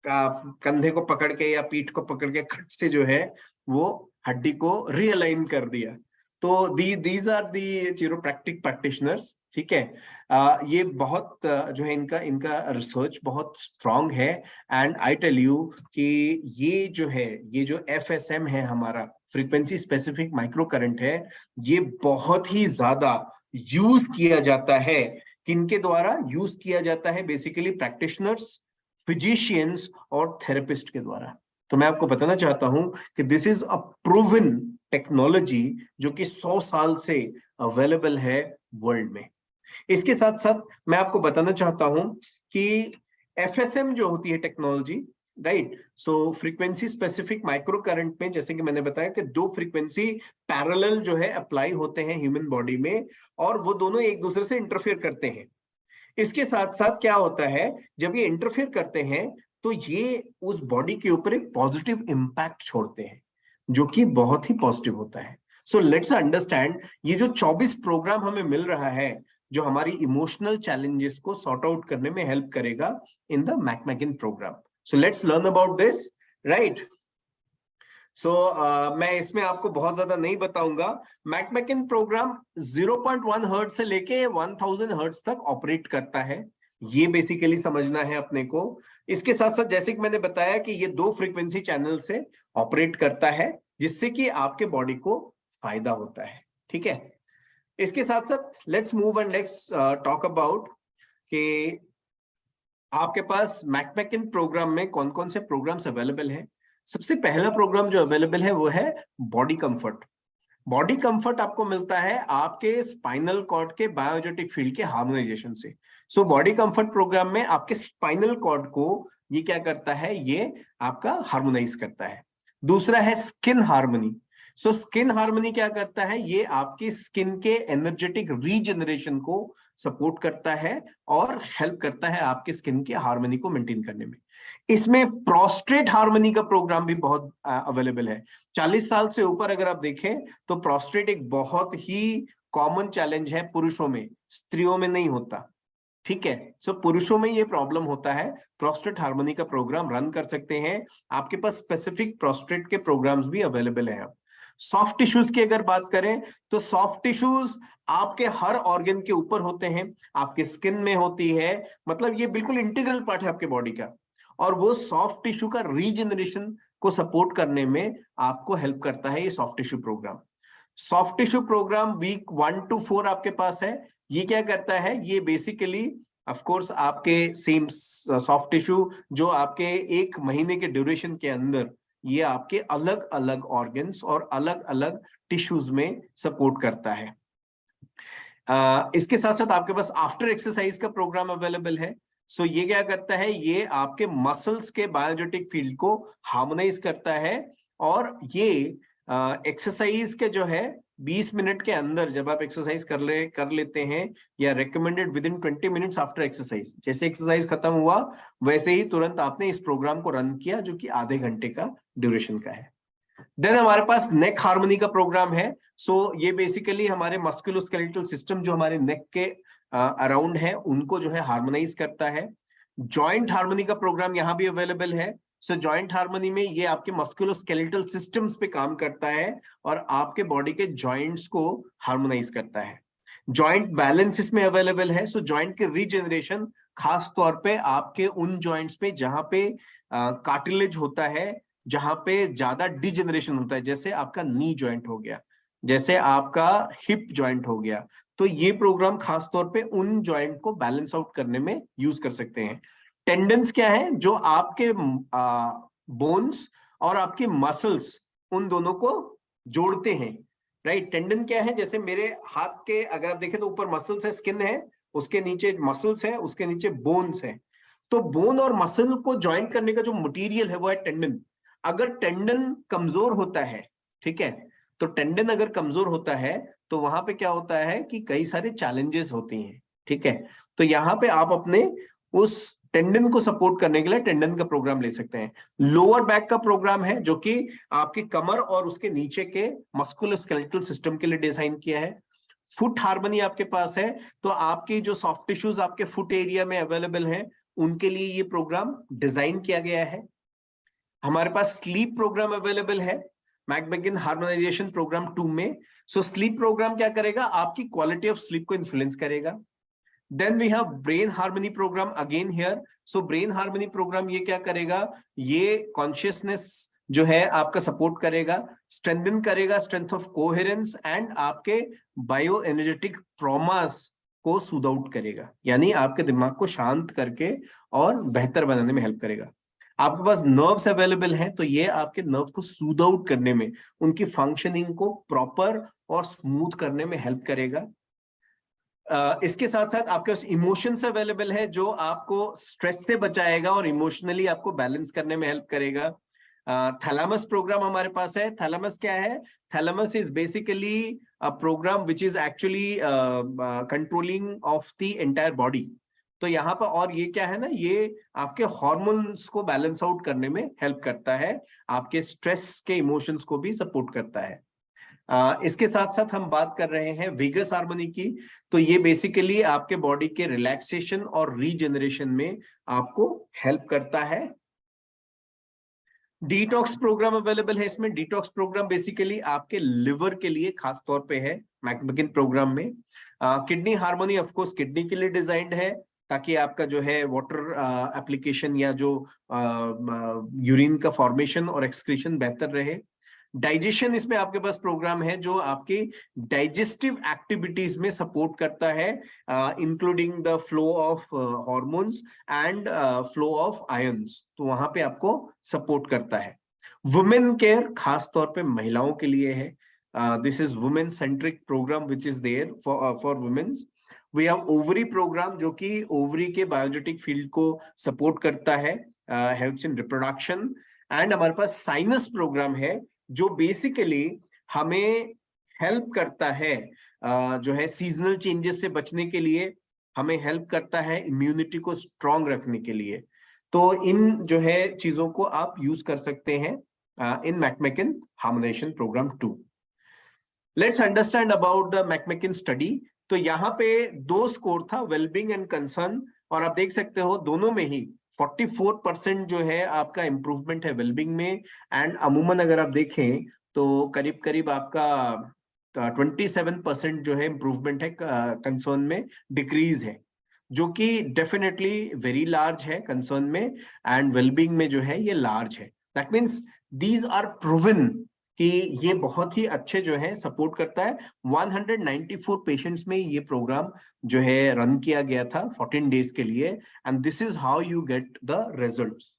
कंधे को पकड़ के या पीठ को पकड़ के खट से जो है वो हड्डी को रियलाइन कर दिया। तो दीज आर दी चिरोप्रैक्टिक प्रैक्टिशनर्स, ठीक है। ये बहुत जो है इनका इनका रिसर्च बहुत स्ट्रांग है। एंड आई टेल यू कि ये जो है, ये जो FSM है हमारा फ्रीक्वेंसी स्पेसिफिक माइक्रो करंट है, ये बहुत ही ज्यादा यूज किया जाता है। किनके द्वारा यूज किया जाता है, बेसिकली प्रैक्टिशनर्स, फिजिशियंस और थेरेपिस्ट के द्वारा। तो मैं आपको बताना चाहता हूं कि this is a proven technology जो कि 100 साल से अवेलेबल है वर्ल्ड में। इसके साथ साथ मैं आपको बताना चाहता हूं कि FSM जो होती है टेक्नोलॉजी, राइट, सो फ्रीक्वेंसी स्पेसिफिक माइक्रो करंट में जैसे कि मैंने बताया कि 2 फ्रीक्वेंसी पैरेलल जो है अप्लाई होते हैं ह्यूमन बॉडी में, और वो दोनों एक दूसरे से इंटरफेयर करते हैं। इसके साथ साथ क्या होता है, जब ये इंटरफेयर करते हैं तो ये उस बॉडी के ऊपर एक पॉजिटिव इंपैक्ट छोड़ते हैं, जो कि बहुत ही पॉजिटिव होता है। सो लेट्स अंडरस्टैंड, ये जो 24 प्रोग्राम हमें मिल रहा है जो हमारी इमोशनल चैलेंजेस को सॉर्ट आउट करने में हेल्प करेगा इन द मैकमैकन program. So let's learn about this, right. So मैं इसमें आपको बहुत ज्यादा नहीं बताऊंगा. मैकमैकन प्रोग्राम 0.1 हर्ट्ज से लेके 1000 हर्ट्ज तक ऑपरेट करता है, ये बेसिकली समझना है अपने को. इसके साथ साथ जैसे कि मैंने बताया कि ये 2 फ्रीक्वेंसी चैनल से ऑपरेट करता है, जिससे कि आपके बॉडी को फायदा होता है. ठीक है. इसके साथ साथ let's move and let's talk about कि आपके पास मैकमैकन प्रोग्राम में कौन कौन से प्रोग्राम्स अवेलेबल हैं. सबसे पहला प्रोग्राम जो अवेलेबल है वो है बॉडी कंफर्ट. बॉडी कंफर्ट आपको मिलता है आपके स्पाइनल कॉर्ड के बायोजेटिक फील्ड के हार्मोनाइजेशन से. सो बॉडी कंफर्ट प्रोग्राम में आपके स्पाइनल कॉर्ड को ये क्या करता है, ये आपका हार्मोनाइज करता है. दूसरा है skin harmony. So skin harmony क्या करता है, ये आपकी स्किन के एनर्जेटिक रीजनरेशन को सपोर्ट करता है और हेल्प करता है आपके स्किन के हार्मनी को मेंटेन करने में. इसमें प्रोस्टेट हार्मनी का प्रोग्राम भी बहुत अवेलेबल है. 40 साल से ऊपर अगर आप देखें तो प्रोस्टेट एक बहुत ही कॉमन चैलेंज है पुरुषों में, स्त्रियों में नहीं होता. ठीक है. सो पुरुषों में ये प्रॉब्लम होता है, प्रोस्टेट हार्मनी का प्रोग्राम रन कर सकते हैं. आपके पास स्पेसिफिक प्रोस्टेट के प्रोग्राम्स भी अवेलेबल है. सॉफ्ट टिश्यूज की अगर बात करें तो सॉफ्ट टिश्यूज आपके हर ऑर्गन के ऊपर होते हैं, आपके स्किन में होती है, मतलब ये बिल्कुल इंटीग्रल पार्ट है आपके बॉडी का. और वो सॉफ्ट टिश्यू का रीजनरेशन को सपोर्ट करने में आपको हेल्प करता है ये soft tissue program. Soft tissue program week 1 to 4 आपके पास है. ये क्या करता है, ये बेसिकली ऑफ कोर्स आपके सेम सॉफ्ट टिश्यू जो आपके 1 महीने के ड्यूरेशन के अंदर ये आपके अलग अलग ऑर्गन्स और अलग अलग टिश्यूज में सपोर्ट करता है. इसके साथ साथ आपके पास आफ्टर एक्सरसाइज का प्रोग्राम अवेलेबल है. सो ये क्या करता है, ये आपके मसल्स के बायोजेटिक फील्ड को हार्मोनाइज करता है. और ये एक्सरसाइज के जो है 20 मिनट के अंदर जब आप एक्सरसाइज कर लेते हैं, या recommended with in 20 minutes after exercise, जैसे एक्सरसाइज खत्म हुआ वैसे ही तुरंत आपने इस प्रोग्राम को रन किया जो कि आधे घंटे का ड्यूरेशन का है. देन हमारे पास नेक हार्मनी का प्रोग्राम है. सो ये बेसिकली हमारे मस्कुलोस्केलेटल सिस्टम जो हमारे नेक के अराउंड है उनको जो है हार्मोनाइज करता है. जॉइंट हार्मनी का प्रोग्राम यहां भी अवेलेबल है. सो जॉइंट हार्मनी में ये आपके मस्कुलोस्केलेटल सिस्टम्स पे काम करता है और आपके बॉडी के जॉइंट्स को हार्मोनाइज करता है. जॉइंट बैलेंस इसमें अवेलेबल है. सो जॉइंट के रीजनरेशन खास तौर पे आपके उन जॉइंट्स पे जहां पे कार्टिलेज होता है, जहां पे ज्यादा डिजेनरेशन होता है, जैसे आपका नी जॉइंट हो गया, जैसे आपका हिप जॉइंट हो गया, तो ये प्रोग्राम खास तौर पे उन जॉइंट को बैलेंस आउट करने में यूज कर सकते हैं. टेंडन्स क्या है, जो आपके बोन्स और आपके मसल्स उन दोनों को जोड़ते हैं, राइट. टेंडन क्या है, जैसे मेरे हाथ के अगर आप देखें तो ऊपर मसल्स है, स्किन है, उसके नीचे मसल्स है, उसके नीचे बोन्स है. तो बोन और मसल को ज्वाइंट करने का जो मटेरियल है वो है टेंडन. अगर टेंडन कमजोर होता है, ठीक है, तो टेंडन अगर कमजोर होता है तो वहां पे क्या होता है कि कई सारे चैलेंजेस होती हैं. ठीक है. तो यहाँ पे आप अपने उस टेंडन को सपोर्ट करने के लिए टेंडन का प्रोग्राम ले सकते हैं. लोअर बैक का प्रोग्राम है जो कि आपकी कमर और उसके नीचे के मस्कुलोस्केलेटल सिस्टम के लिए डिजाइन किया है. फुट हार्मनी आपके पास है, तो आपकी जो सॉफ्ट टिश्यूज आपके फुट एरिया में अवेलेबल है उनके लिए ये प्रोग्राम डिजाइन किया गया है. हमारे पास स्लीप प्रोग्राम अवेलेबल है मैकमैकन हार्मोनाइजेशन प्रोग्राम 2 में. सो स्लीप प्रोग्राम क्या करेगा, आपकी क्वालिटी ऑफ स्लीप को इन्फ्लुएंस करेगा. Then we have brain harmony program again here. So brain harmony program ये क्या करेगा, ये कॉन्शियसनेस जो है आपका सपोर्ट करेगा, स्ट्रेंथन करेगा, स्ट्रेंथ ऑफ कोहेरेंस एंड आपके बायो एनर्जेटिक ट्रॉमास को सूद आउट करेगा, यानी आपके दिमाग को शांत करके और बेहतर बनाने में हेल्प करेगा. आपके पास नर्व्स अवेलेबल हैं, तो ये आपके नर्व को सूद आउट करने में, उनकी फंक्शनिंग को प्रॉपर और स्मूथ करने में हेल्प करेगा. इसके साथ साथ आपके पास इमोशंस अवेलेबल है जो आपको स्ट्रेस से बचाएगा और इमोशनली आपको बैलेंस करने में हेल्प करेगा. थैलेमस प्रोग्राम हमारे पास है. थैलेमस क्या है, thalamus is basically a program which is actually controlling of the entire body. तो यहाँ पर और ये क्या है ना, ये आपके हॉर्मोन्स को बैलेंस आउट करने में हेल्प करता है, आपके स्ट्रेस के इमोशंस को भी सपोर्ट करता है. इसके साथ साथ हम बात कर रहे हैं वेगस हार्मोनी की। तो ये बेसिकली आपके बॉडी के रिलैक्सेशन और रीजनरेशन में आपको हेल्प करता है। डिटॉक्स प्रोग्राम अवेलेबल है इसमें। डिटॉक्स प्रोग्राम बेसिकली आपके लिवर के लिए खास तौर पे है मैकमिकन प्रोग्राम में। Kidney harmony of course kidney के लिए डिजाइंड है, ताकि आपका जो है वाटर एप्लीकेशन या जो यूरिन का फॉर्मेशन और एक्सक्रीशन बेहतर रहे। डाइजेशन इसमें आपके पास प्रोग्राम है जो आपकी डाइजेस्टिव एक्टिविटीज में सपोर्ट करता है, including the flow of hormones and flow of ions, तो वहां पे आपको सपोर्ट करता है। वुमेन केयर खास तौर पे महिलाओं के लिए है। This is women centric program which is there for women's. We have ovary program जो कि ओवरी के बायोजेटिक फील्ड को सपोर्ट करता है, हेल्प्स इन रिप्रोडक्शन। एंड हमारे पास साइनस प्रोग्राम है जो बेसिकली हमें हेल्प करता है, जो है सीजनल चेंजेस से बचने के लिए, हमें हेल्प करता है इम्यूनिटी को स्ट्रांग रखने के लिए। तो इन जो है चीजों को आप यूज कर सकते हैं इन मैकमिकन harmonization program 2। Let's understand about the मैकमिकन स्टडी। तो यहाँ पे 2 स्कोर था, वेलबींग एंड कंसर्न, और आप देख सकते हो दोनों में ही 44% जो है आपका इंप्रूवमेंट है वेलबींग में। एंड अमूमन अगर आप देखें तो करीब करीब आपका 27% जो है इंप्रूवमेंट है कंसर्न में, डिक्रीज है, जो कि डेफिनेटली वेरी लार्ज है कंसर्न में, एंड वेलबींग में जो है ये लार्ज है। That means these are proven कि ये बहुत ही अच्छे जो है सपोर्ट करता है। 194 पेशेंट्स में ये प्रोग्राम जो है रन किया गया था 14 डेज के लिए, and this is how you get the results,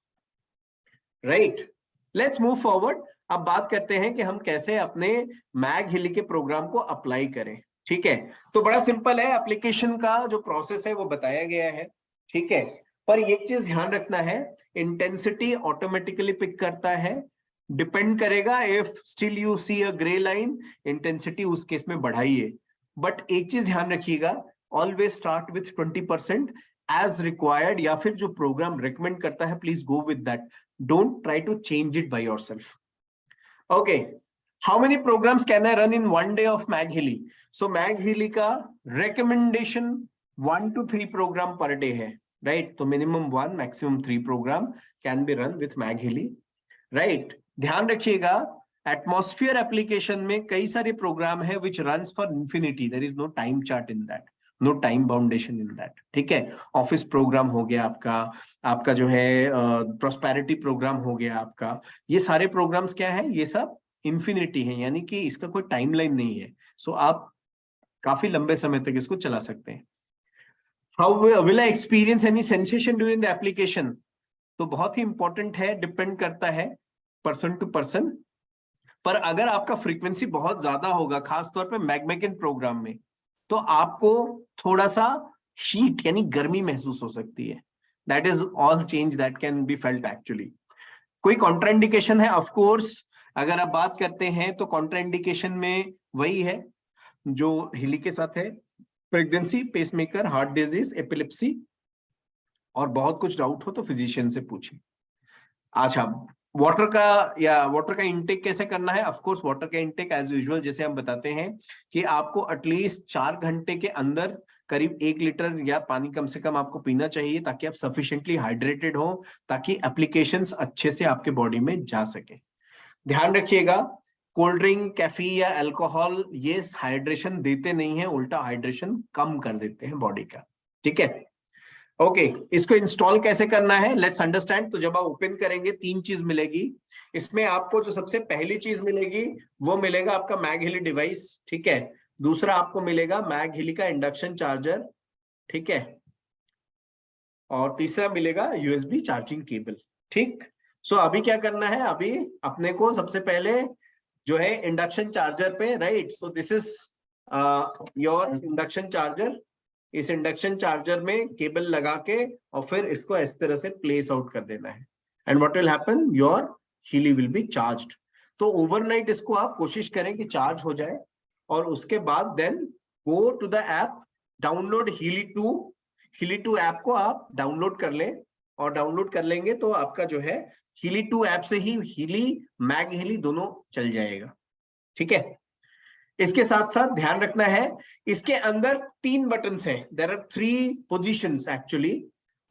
right. Let's move forward. अब बात करते हैं कि हम कैसे अपने मैग हिली के प्रोग्राम को अप्लाई करें। ठीक है, तो बड़ा सिंपल है, एप्लीकेशन का जो प्रोसेस है वो बताया गया है। ठीक है, पर एक चीज ध्यान रखना है, इंटेंसिटी ऑटोमेटिकली पिक करता है, डिपेंड करेगा। If still you see a grey line, intensity उस केस में बढ़ाइए। बट एक चीज ध्यान रखिएगा, always start with 20% as required, या फिर जो प्रोग्राम रिकमेंड करता है please go with that, don't try to change it by yourself. Okay, how many programs can I run in 1 day of mag Healy? So mag Healy का recommendation 1 to 3 program per day है, right. तो minimum 1 maximum 3 program can be run with mag Healy, right. ध्यान रखिएगा, atmosphere application में कई सारे program है which runs for infinity, there is no time chart in that, no time boundation in that. ठीक है, ऑफिस प्रोग्राम हो गया आपका, आपका जो है प्रोस्पेरिटी प्रोग्राम हो गया आपका, ये सारे प्रोग्राम्स क्या है, ये सब इंफिनिटी है, यानी कि इसका कोई टाइमलाइन नहीं है। सो आप काफी लंबे समय तक इसको चला सकते हैं। How will I experience any sensation during the application? तो बहुत ही इंपॉर्टेंट है, डिपेंड करता है पर्सन टू पर्सन। पर अगर आपका फ्रीक्वेंसी बहुत ज्यादा होगा, खासतौर पे मैकमिकन प्रोग्राम में, तो आपको थोड़ा सा हीट यानी गर्मी महसूस हो सकती है। That is all change that can be felt actually. कोई कॉन्ट्राइंडिकेशन है? ऑफ कोर्स, अगर आप बात करते हैं तो कॉन्ट्राइंडिकेशन में वही है जो हिली के साथ है, pregnancy, pacemaker, heart disease, epilepsy, और बहुत कुछ डाउट हो तो फिजिशियन से पूछें। अच्छा, वाटर का इंटेक कैसे करना है? ऑफ कोर्स वाटर का इंटेक एज यूजुअल जैसे हम बताते हैं कि आपको एटलीस्ट 4 घंटे के अंदर करीब 1 लीटर या पानी कम से कम आपको पीना चाहिए, ताकि आप सफिशिएंटली हाइड्रेटेड हो, ताकि एप्लीकेशंस अच्छे से आपके बॉडी में जा सके। ध्यान रखिएगा, कोल्ड ड्रिंक, कैफी या अल्कोहल ये हाइड्रेशन देते नहीं है, उल्टा हाइड्रेशन कम कर देते हैं बॉडी का। ठीक है, ओके, इसको इंस्टॉल कैसे करना है, लेट्स अंडरस्टैंड। तो जब आप ओपन करेंगे 3 चीज मिलेगी इसमें आपको। जो सबसे पहली चीज मिलेगी वो मिलेगा आपका मैग हिली डिवाइस, ठीक है। दूसरा आपको मिलेगा मैग हिली का इंडक्शन चार्जर, ठीक है। और तीसरा मिलेगा यूएसबी चार्जिंग केबल, ठीक। सो अभी क्या करना है, अभी अपने को सबसे पहले जो है इंडक्शन चार्जर पे, right. So this is your induction charger. इस इंडक्शन चार्जर में केबल लगा के और फिर इसको इस तरह से प्लेस आउट कर देना है, and what will happen, your Healy will be charged. तो ओवरनाइट इसको आप कोशिश करें कि चार्ज हो जाए, और उसके बाद then go to the app, download Healy 2 app को आप डाउनलोड कर लें, और डाउनलोड कर लेंगे तो आपका जो है हीली 2 ऐप से ही हीली, मैग हिली दोनों चल जाएगा। ठीक है, इसके साथ साथ ध्यान रखना है, इसके अंदर 3 बटन्स हैं, there are 3 positions actually.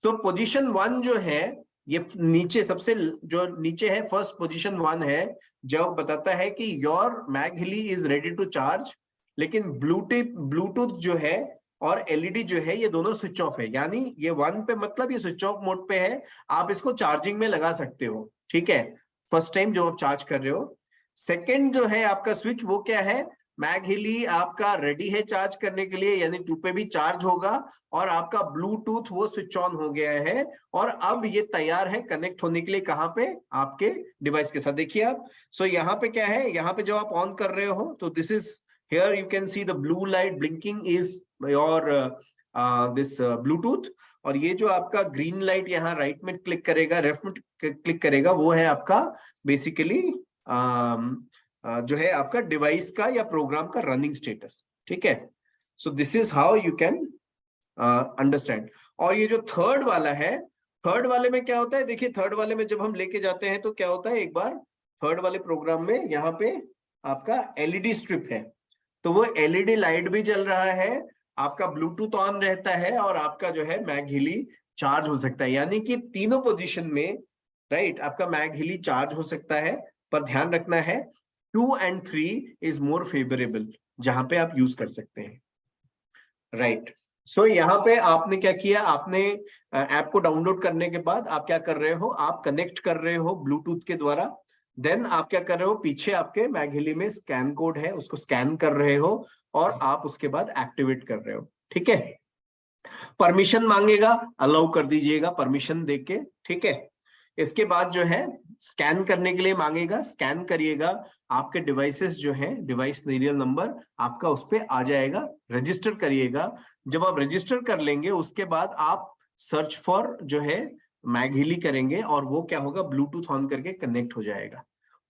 So position 1 जो है, ये नीचे सबसे जो नीचे है, फर्स्ट पोजीशन 1 है, जो बताता है कि your mag Healy is ready to charge. लेकिन ब्लूटूथ जो है और एलईडी जो है, ये दोनों स्विच ऑफ है, यानी ये 1 पे मतलब ये स्विच ऑफ मोड पे है। आप इसको चार्जिंग में लगा सकते हो, ठीक है, फर्स्ट टाइम जो आप चार्ज कर रहे हो। सेकेंड जो है आपका स्विच, वो क्या है, मैग हिली आपका रेडी है चार्ज करने के लिए, यानी 2 पे भी चार्ज होगा, और आपका ब्लूटूथ वो स्विच ऑन हो गया है, और अब ये तैयार है कनेक्ट होने के लिए। कहां पे, आपके डिवाइस के साथ। देखिए आप, सो यहाँ पे क्या है, यहाँ पे जब आप ऑन कर रहे हो तो this is here, you can see the blue light blinking is your this Bluetooth. और ये जो आपका ग्रीन लाइट यहाँ राइट में क्लिक करेगा, लेफ्ट में क्लिक करेगा, वो है आपका बेसिकली जो है आपका डिवाइस का या प्रोग्राम का रनिंग स्टेटस, ठीक है। So this is how you can understand. और ये जो थर्ड वाला है, थर्ड वाले में क्या होता है, देखिए थर्ड वाले में जब हम लेके जाते हैं तो क्या होता है, एक बार थर्ड वाले प्रोग्राम में यहाँ पे आपका एलईडी स्ट्रिप है, तो वो एलईडी लाइट भी जल रहा है, आपका ब्लूटूथ ऑन रहता है, और आपका जो है मैग हिली चार्ज हो सकता है। यानी कि तीनों पोजीशन में राइट आपका मैग हिली चार्ज हो सकता है। पर ध्यान रखना है 2 and 3 इज मोर फेवरेबल, जहां पे आप यूज कर सकते हैं, राइट। सो यहाँ पे आपने क्या किया, आपने ऐप को डाउनलोड करने के बाद आप क्या कर रहे हो, आप कनेक्ट कर रहे हो ब्लूटूथ के द्वारा। देन आप क्या कर रहे हो, पीछे आपके मैग हिली में स्कैन कोड है, उसको स्कैन कर रहे हो, और आप उसके बाद एक्टिवेट कर रहे हो, ठीक है। परमिशन मांगेगा, अलाउ कर दीजिएगा परमिशन देके, ठीक है। इसके बाद जो है स्कैन करने के लिए मांगेगा, स्कैन करिएगा, आपके डिवाइसेस जो है, डिवाइस सीरियल नंबर आपका उस पर आ जाएगा, रजिस्टर करिएगा। जब आप रजिस्टर कर लेंगे उसके बाद आप सर्च फॉर जो है मैग हिली करेंगे, और वो क्या होगा, ब्लूटूथ ऑन करके कनेक्ट हो जाएगा।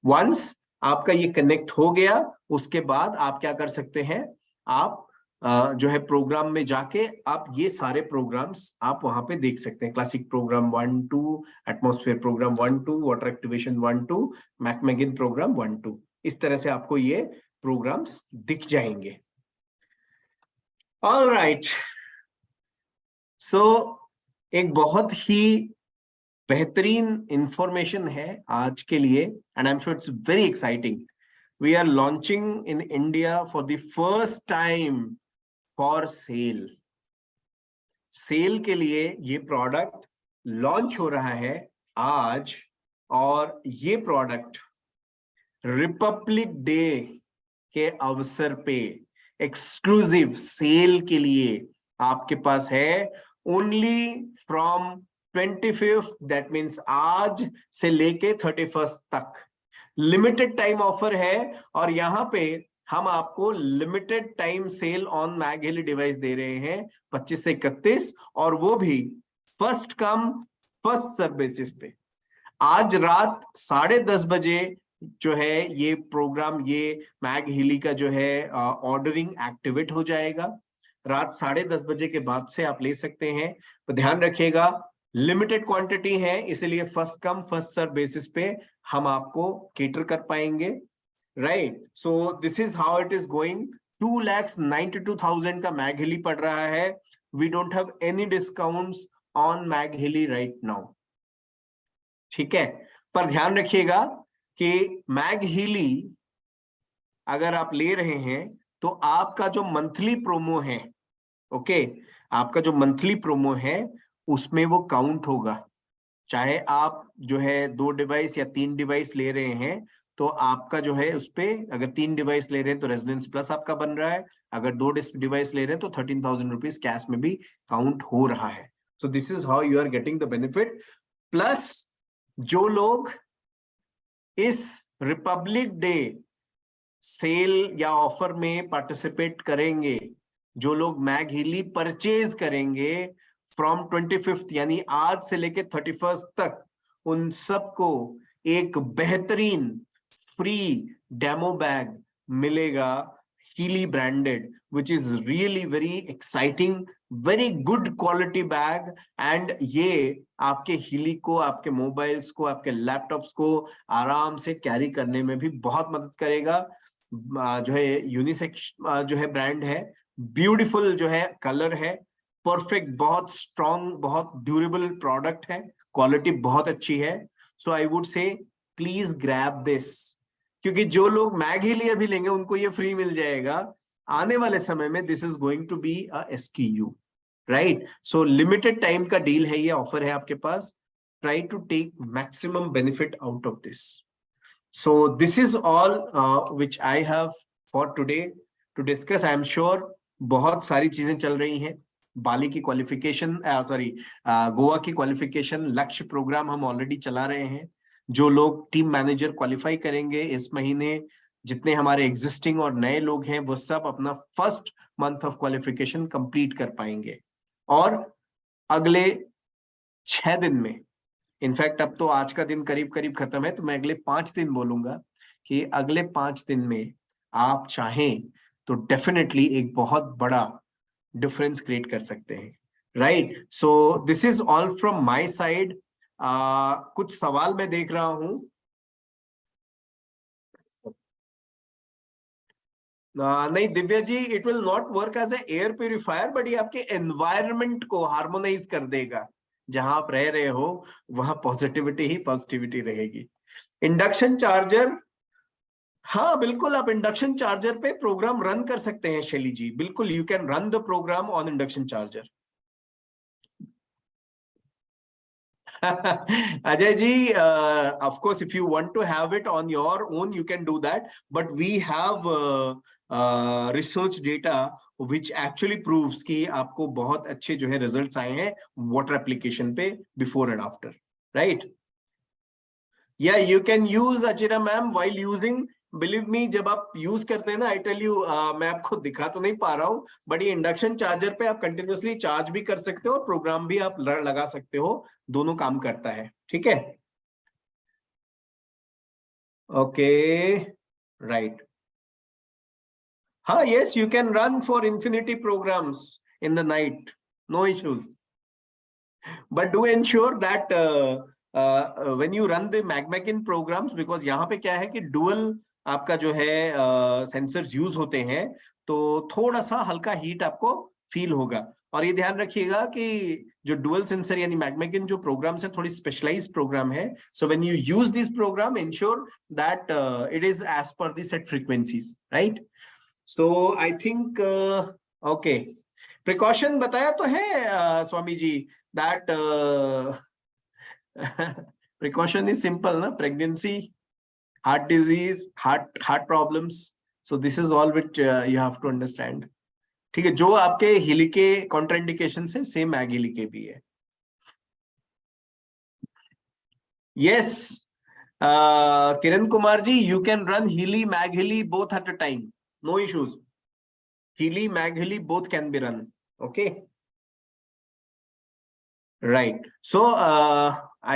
वंस आपका ये कनेक्ट हो गया, उसके बाद आप क्या कर सकते हैं, आप जो है प्रोग्राम में जाके आप ये सारे प्रोग्राम्स आप वहां पे देख सकते हैं। Classic program 1 2, atmosphere program 1 2, water activation 1 2, मैकमेगिन प्रोग्राम 1 2, इस तरह से आपको ये प्रोग्राम्स दिख जाएंगे। ऑल राइट, सो एक बहुत ही बेहतरीन इंफॉर्मेशन है आज के लिए, and I am sure it's very exciting. We are launching in India for the first time for sale. Sale के लिए ये प्रोडक्ट लॉन्च हो रहा है आज, और ये प्रोडक्ट रिपब्लिक डे के अवसर पे एक्सक्लूसिव सेल के लिए आपके पास है, only from 25th, that means आज से लेके 31st तक लिमिटेड टाइम ऑफर है। और यहां पे हम आपको limited time sale on mag Healy device दे रहे हैं 25 से 31, और वो भी first come first serve basis पे। आज रात 10:30 बजे जो है ये प्रोग्राम, ये मैग हिली का जो है ऑर्डरिंग एक्टिवेट हो जाएगा। रात 10:30 बजे के बाद से आप ले सकते हैं। तो ध्यान रखिएगा, लिमिटेड क्वांटिटी है, इसलिए first come first serve basis पे हम आपको केटर कर पाएंगे, right. So this is how it is going. 2,92,000 का मैग हिली पड़ रहा है। We don't have any discounts on mag Healy right now, ठीक है। पर ध्यान रखिएगा कि मैग हिली अगर आप ले रहे हैं तो आपका जो मंथली प्रोमो है, ओके, आपका जो मंथली प्रोमो है उसमें वो काउंट होगा। चाहे आप जो है 2 डिवाइस या 3 डिवाइस ले रहे हैं, तो आपका जो है उस पे, अगर 3 डिवाइस ले रहे हैं तो रेजिडेंस प्लस आपका बन रहा है, अगर 2 डिवाइस ले रहे हैं तो 13,000 रुपीज कैश में भी काउंट हो रहा है। So this is how you are getting the benefit. Plus जो लोग इस रिपब्लिक डे सेल या ऑफर में पार्टिसिपेट करेंगे, जो लोग मैग हिली परचेज करेंगे फ्रॉम 25th यानी आज से लेके 31st तक, उन सबको एक बेहतरीन फ्री डेमो बैग मिलेगा, Healy branded, which is really very exciting, very good quality bag. And ये आपके हीली को, आपके मोबाइल्स को, आपके लैपटॉप्स को आराम से कैरी करने में भी बहुत मदद करेगा। जो है यूनिसेक्स जो है ब्रांड है, ब्यूटीफुल जो है कलर है, परफेक्ट, बहुत स्ट्रॉन्ग, बहुत ड्यूरेबल प्रोडक्ट है, क्वालिटी बहुत अच्छी है। So I would say please grab this, क्योंकि जो लोग मैग हिली अभी लेंगे उनको ये फ्री मिल जाएगा। आने वाले समय में this is going to be a SKU, right? So limited time का डील है, ये ऑफर है आपके पास। Try to take maximum benefit out of this. So this is all which I have for today to discuss. I am sure बहुत सारी चीजें चल रही हैं। बाली की क्वालिफिकेशन, सॉरी गोवा की क्वालिफिकेशन, लक्ष्य प्रोग्राम हम ऑलरेडी चला रहे हैं। जो लोग टीम मैनेजर क्वालिफाई करेंगे इस महीने, जितने हमारे एग्जिस्टिंग और नए लोग हैं, वो सब अपना first month of qualification complete कर पाएंगे। और अगले 6 दिन में, इनफैक्ट अब तो आज का दिन करीब करीब खत्म है, तो मैं अगले 5 दिन बोलूंगा कि अगले 5 दिन में आप चाहें तो डेफिनेटली एक बहुत बड़ा डिफरेंस क्रिएट कर सकते हैं, right? So this is all from my side. कुछ सवाल मैं देख रहा हूं। नहीं Divya ji, it will not work as a air purifier, but ये आपके एनवायरनमेंट को हार्मोनाइज कर देगा। जहां आप रह रहे हो वहां पॉजिटिविटी ही पॉजिटिविटी रहेगी। इंडक्शन चार्जर, हाँ बिल्कुल, आप इंडक्शन चार्जर पे प्रोग्राम रन कर सकते हैं शैली जी, बिल्कुल, you can run the program on induction charger. Ajay ji, of course, if you want to have it on your own, you can do that. But we have research data which actually proves कि आपको बहुत अच्छे जो है results आए हैं water application पे before and after, right? Yeah, you can use Achira ma'am while using. Believe me, जब आप यूज करते हैं ना, आई टेल यू, मैं आपको दिखा तो नहीं पा रहा हूं, बट ये इंडक्शन चार्जर पे आप कंटिन्यूअसली चार्ज भी कर सकते हो और प्रोग्राम भी आप लगा सकते हो, दोनों काम करता है, ठीक है? Okay, right. हाँ, yes, you can run for infinity programs in the night, no issues, but do ensure that when you run the magmakin programs, because यहाँ पे क्या है कि डुअल आपका जो है सेंसर्स यूज होते हैं, तो थोड़ा सा हल्का हीट आपको फील होगा। और ये ध्यान रखिएगा कि जो डुअल सेंसर यानी मैग्मेकिन जो प्रोग्राम्स है, थोड़ी स्पेशलाइज्ड प्रोग्राम है। So when you use this program, ensure that it is as per the set frequencies, right? So I think okay, precaution बताया तो है Swami ji, that precaution is simple, na? Pregnancy, heart disease, heart problems. So this is all which you have to understand. ठीक है, जो आपके हिली के contraindication से सेम मैग हिली के भी है। Yes, Kiran Kumar ji, you can run Healy mag Healy both at a time, no issues. Healy mag Healy both can be run, okay, right? So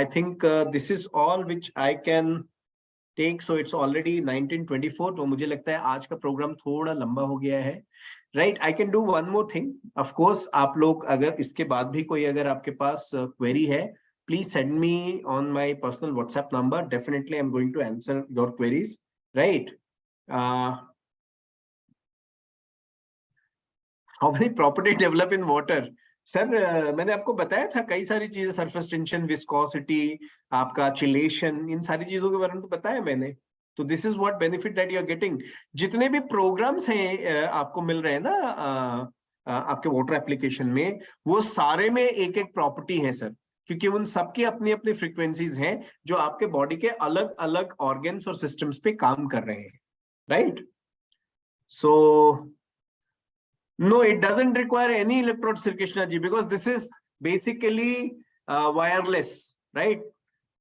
I think this is all which I can take. So it's already 19:24, तो मुझे लगता है आज का programme थोड़ा लंबा हो गया है, right? I can do one more thing. Of course, आप लोग अगर इसके बाद भी कोई अगर आपके पास क्वेरी है, please send me on my personal WhatsApp number. Definitely I'm going to answer your queries, right? How many property develop in water? Sir मैंने आपको बताया था कई सारी चीजें, सरफेस टेंशन, विस्कोसिटी, आपका चिलेशन, इन सारी चीजों के बारे में तो बताया मैंने। तो this is what benefit that you are getting. जितने भी प्रोग्राम्स हैं आपको मिल रहे हैं ना आपके वाटर एप्लीकेशन में, वो सारे में एक एक प्रॉपर्टी है सर, क्योंकि उन सबकी अपनी अपनी फ्रीक्वेंसीज हैं जो आपके बॉडी के अलग अलग ऑर्गन्स और सिस्टम्स पे काम कर रहे हैं, right? So no, it doesn't require any electrode, Sri Krishna ji, because this is basically wireless, right?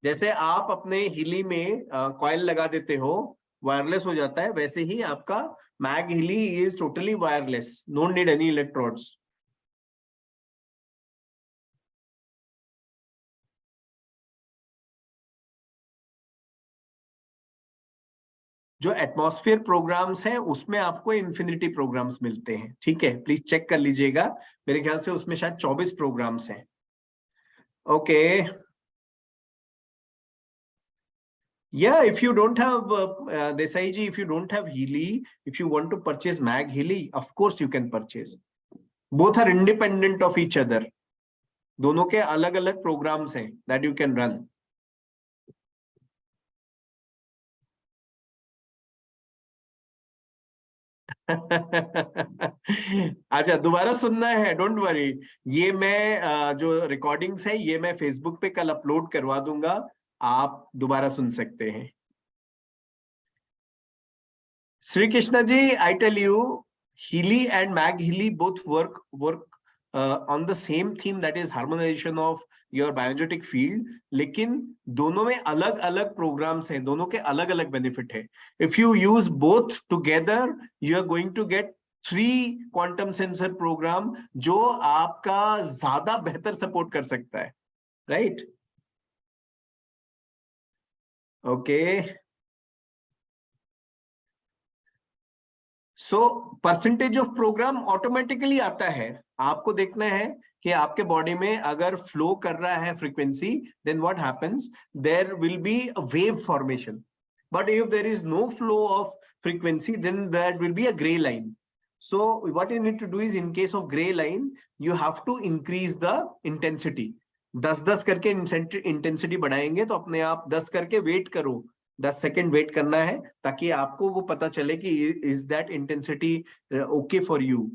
जैसे आप अपने हिली में कॉइल लगा देते हो, वायरलेस हो जाता है, वैसे ही आपका mag Healy is totally wireless, no need any electrodes. जो एटमॉस्फेयर प्रोग्राम्स हैं उसमें आपको इन्फिनिटी प्रोग्राम्स मिलते हैं, ठीक है? प्लीज चेक कर लीजिएगा, मेरे ख्याल से उसमें शायद 24 प्रोग्राम्स हैं। Okay, Yeah, if you don't have Desai ji, if you don't have Healy, if you want to purchase Mag Healy, of course you can purchase. Both are independent of each other. दोनों के अलग अलग programs हैं that you can run. अच्छा, दोबारा सुनना है, don't worry. ये मैं जो रिकॉर्डिंग्स है ये मैं फेसबुक पे कल अपलोड करवा दूंगा, आप दोबारा सुन सकते हैं। Sri Krishna ji, I tell you, Healy and Mag Healy both work on the same theme, that is harmonization of your biogenetic field. लेकिन दोनों में अलग अलग programs हैं, दोनों के अलग अलग benefit है. If you use both together, you are going to get 3 quantum sensor program जो आपका ज्यादा बेहतर सपोर्ट कर सकता है, right? Okay. So percentage of program automatically आता है। आपको देखना है कि आपके बॉडी में अगर फ्लो कर रहा है frequency, then what happens, there will be a wave formation, but if there is no flow of frequency then that will be a grey line. So what you need to do is, in case of grey line you have to increase the intensity. 10-10 करके intensity बढ़ाएंगे तो अपने आप 10 करके wait करो, 10 second wait करना है ताकि आपको वो पता चले कि is that intensity okay for you.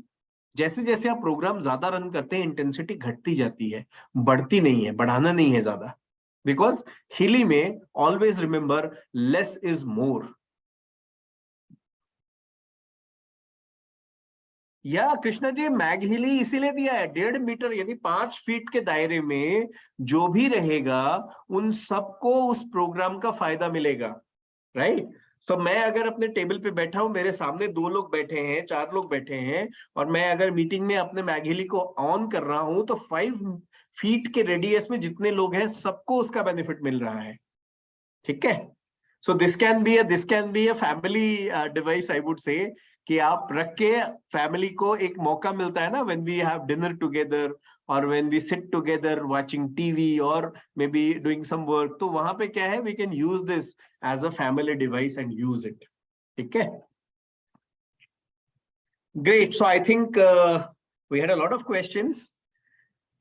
जैसे जैसे आप प्रोग्राम ज्यादा रन करते हैं इंटेंसिटी घटती जाती है, बढ़ती नहीं है, बढ़ाना नहीं है ज्यादा, बिकॉज हिली में always remember less is more. या कृष्णा जी, मैग हिली इसीलिए दिया है 1.5 मीटर, यानी 5 फीट के दायरे में जो भी रहेगा उन सबको उस प्रोग्राम का फायदा मिलेगा, राइट? तो मैं अगर अपने टेबल पे बैठा हूं, मेरे सामने 2 लोग बैठे हैं, 4 लोग बैठे हैं, और मैं अगर मीटिंग में अपने मैग हिली को ऑन कर रहा हूं तो 5 फीट के रेडियस में जितने लोग हैं सबको उसका बेनिफिट मिल रहा है, ठीक है? So this can be a family device, I would से, कि आप रख के फैमिली को एक मौका मिलता है ना, when we have dinner together और when we sit together watching TV और may be doing some work, तो वहां पे क्या है, we can use this as a family device and use it, ठीक है? Great. So I think we had a lot of questions.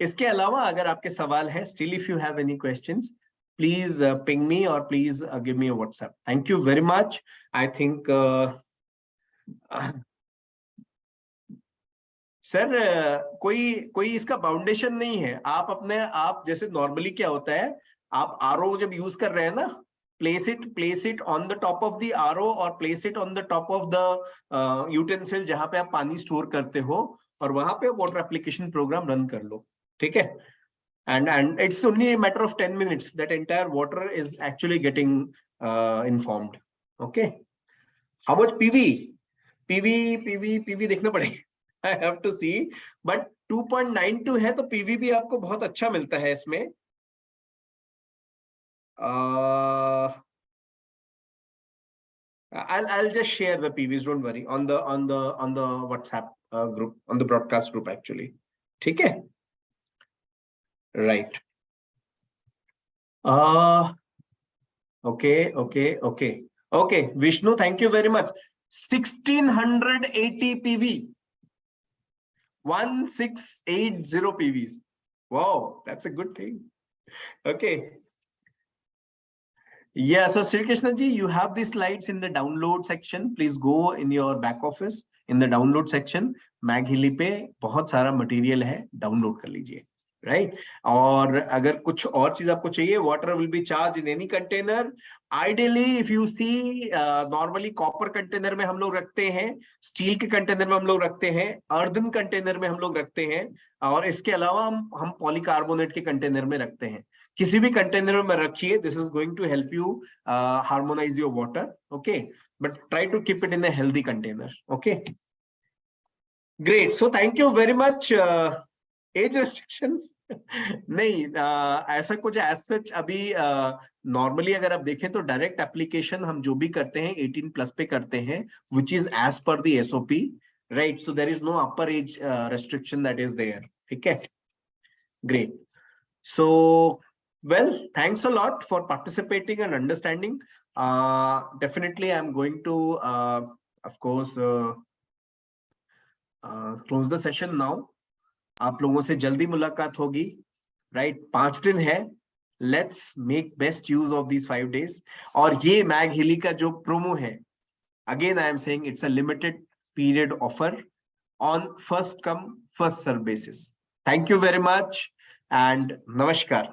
इसके अलावा अगर आपके सवाल है, still if you have any questions, please ping me or please give me a WhatsApp. Thank you very much. I think sir कोई इसका बाउंडेशन नहीं है। आप अपने आप जैसे नॉर्मली क्या होता है, आप आरओ जब यूज कर रहे हैं ना, place it on the top of the RO और place it on the top of the utensil जहां पे आप पानी स्टोर करते हो, और वहां पे वाटर एप्लीकेशन प्रोग्राम रन कर लो, ठीक है? And it's only a matter of 10 minutes that entire water is actually getting informed. Okay, how about PV देखना पड़ेगा, I have to see, but 2.92 है तो PV भी आपको बहुत अच्छा मिलता है इसमें। I'll just share the PVs, don't worry, on the WhatsApp group, on the broadcast group actually, ठीक है? Right. Okay, Vishnu, thank you very much. 1680 PV, 1680 PVs. Wow, that's a good thing. Okay. Yeah, so Sri Krishna ji, you have the slides in the download section. Please go in your back office in the download section. Mag Healy पे बहुत सारा material है, download कर लीजिए, right? और अगर कुछ और चीज आपको चाहिए, water will be charge in any container. Ideally if you see, normally copper container में हम लोग रखते हैं, स्टील के कंटेनर में हम लोग रखते हैं, अर्दन कंटेनर में हम लोग रखते हैं, और इसके अलावा हम पॉलीकार्बोनेट के कंटेनर में रखते हैं। किसी भी कंटेनर में रखिए, this is going to help you harmonise your water, okay? But try to keep it in a healthy container, okay? Great, so thank you very much. Age restrictions नहीं, ऐसा कुछ एज सच अभी normally अगर आप देखें तो direct application हम जो भी करते हैं 18+ पे करते हैं, which is as per the SOP, right? So there is no upper age restriction that is there, ठीक है? Great. So Well, thanks a lot for participating and understanding. Definitely, I'm going to, of course, close the session now. आप लोगों से जल्दी मुलाकात होगी, right? 5 दिन है. Let's make best use of these 5 days. और ये मैग हिली का जो प्रोमो है, again I am saying it's a limited period offer on first come first serve basis. Thank you very much and namaskar.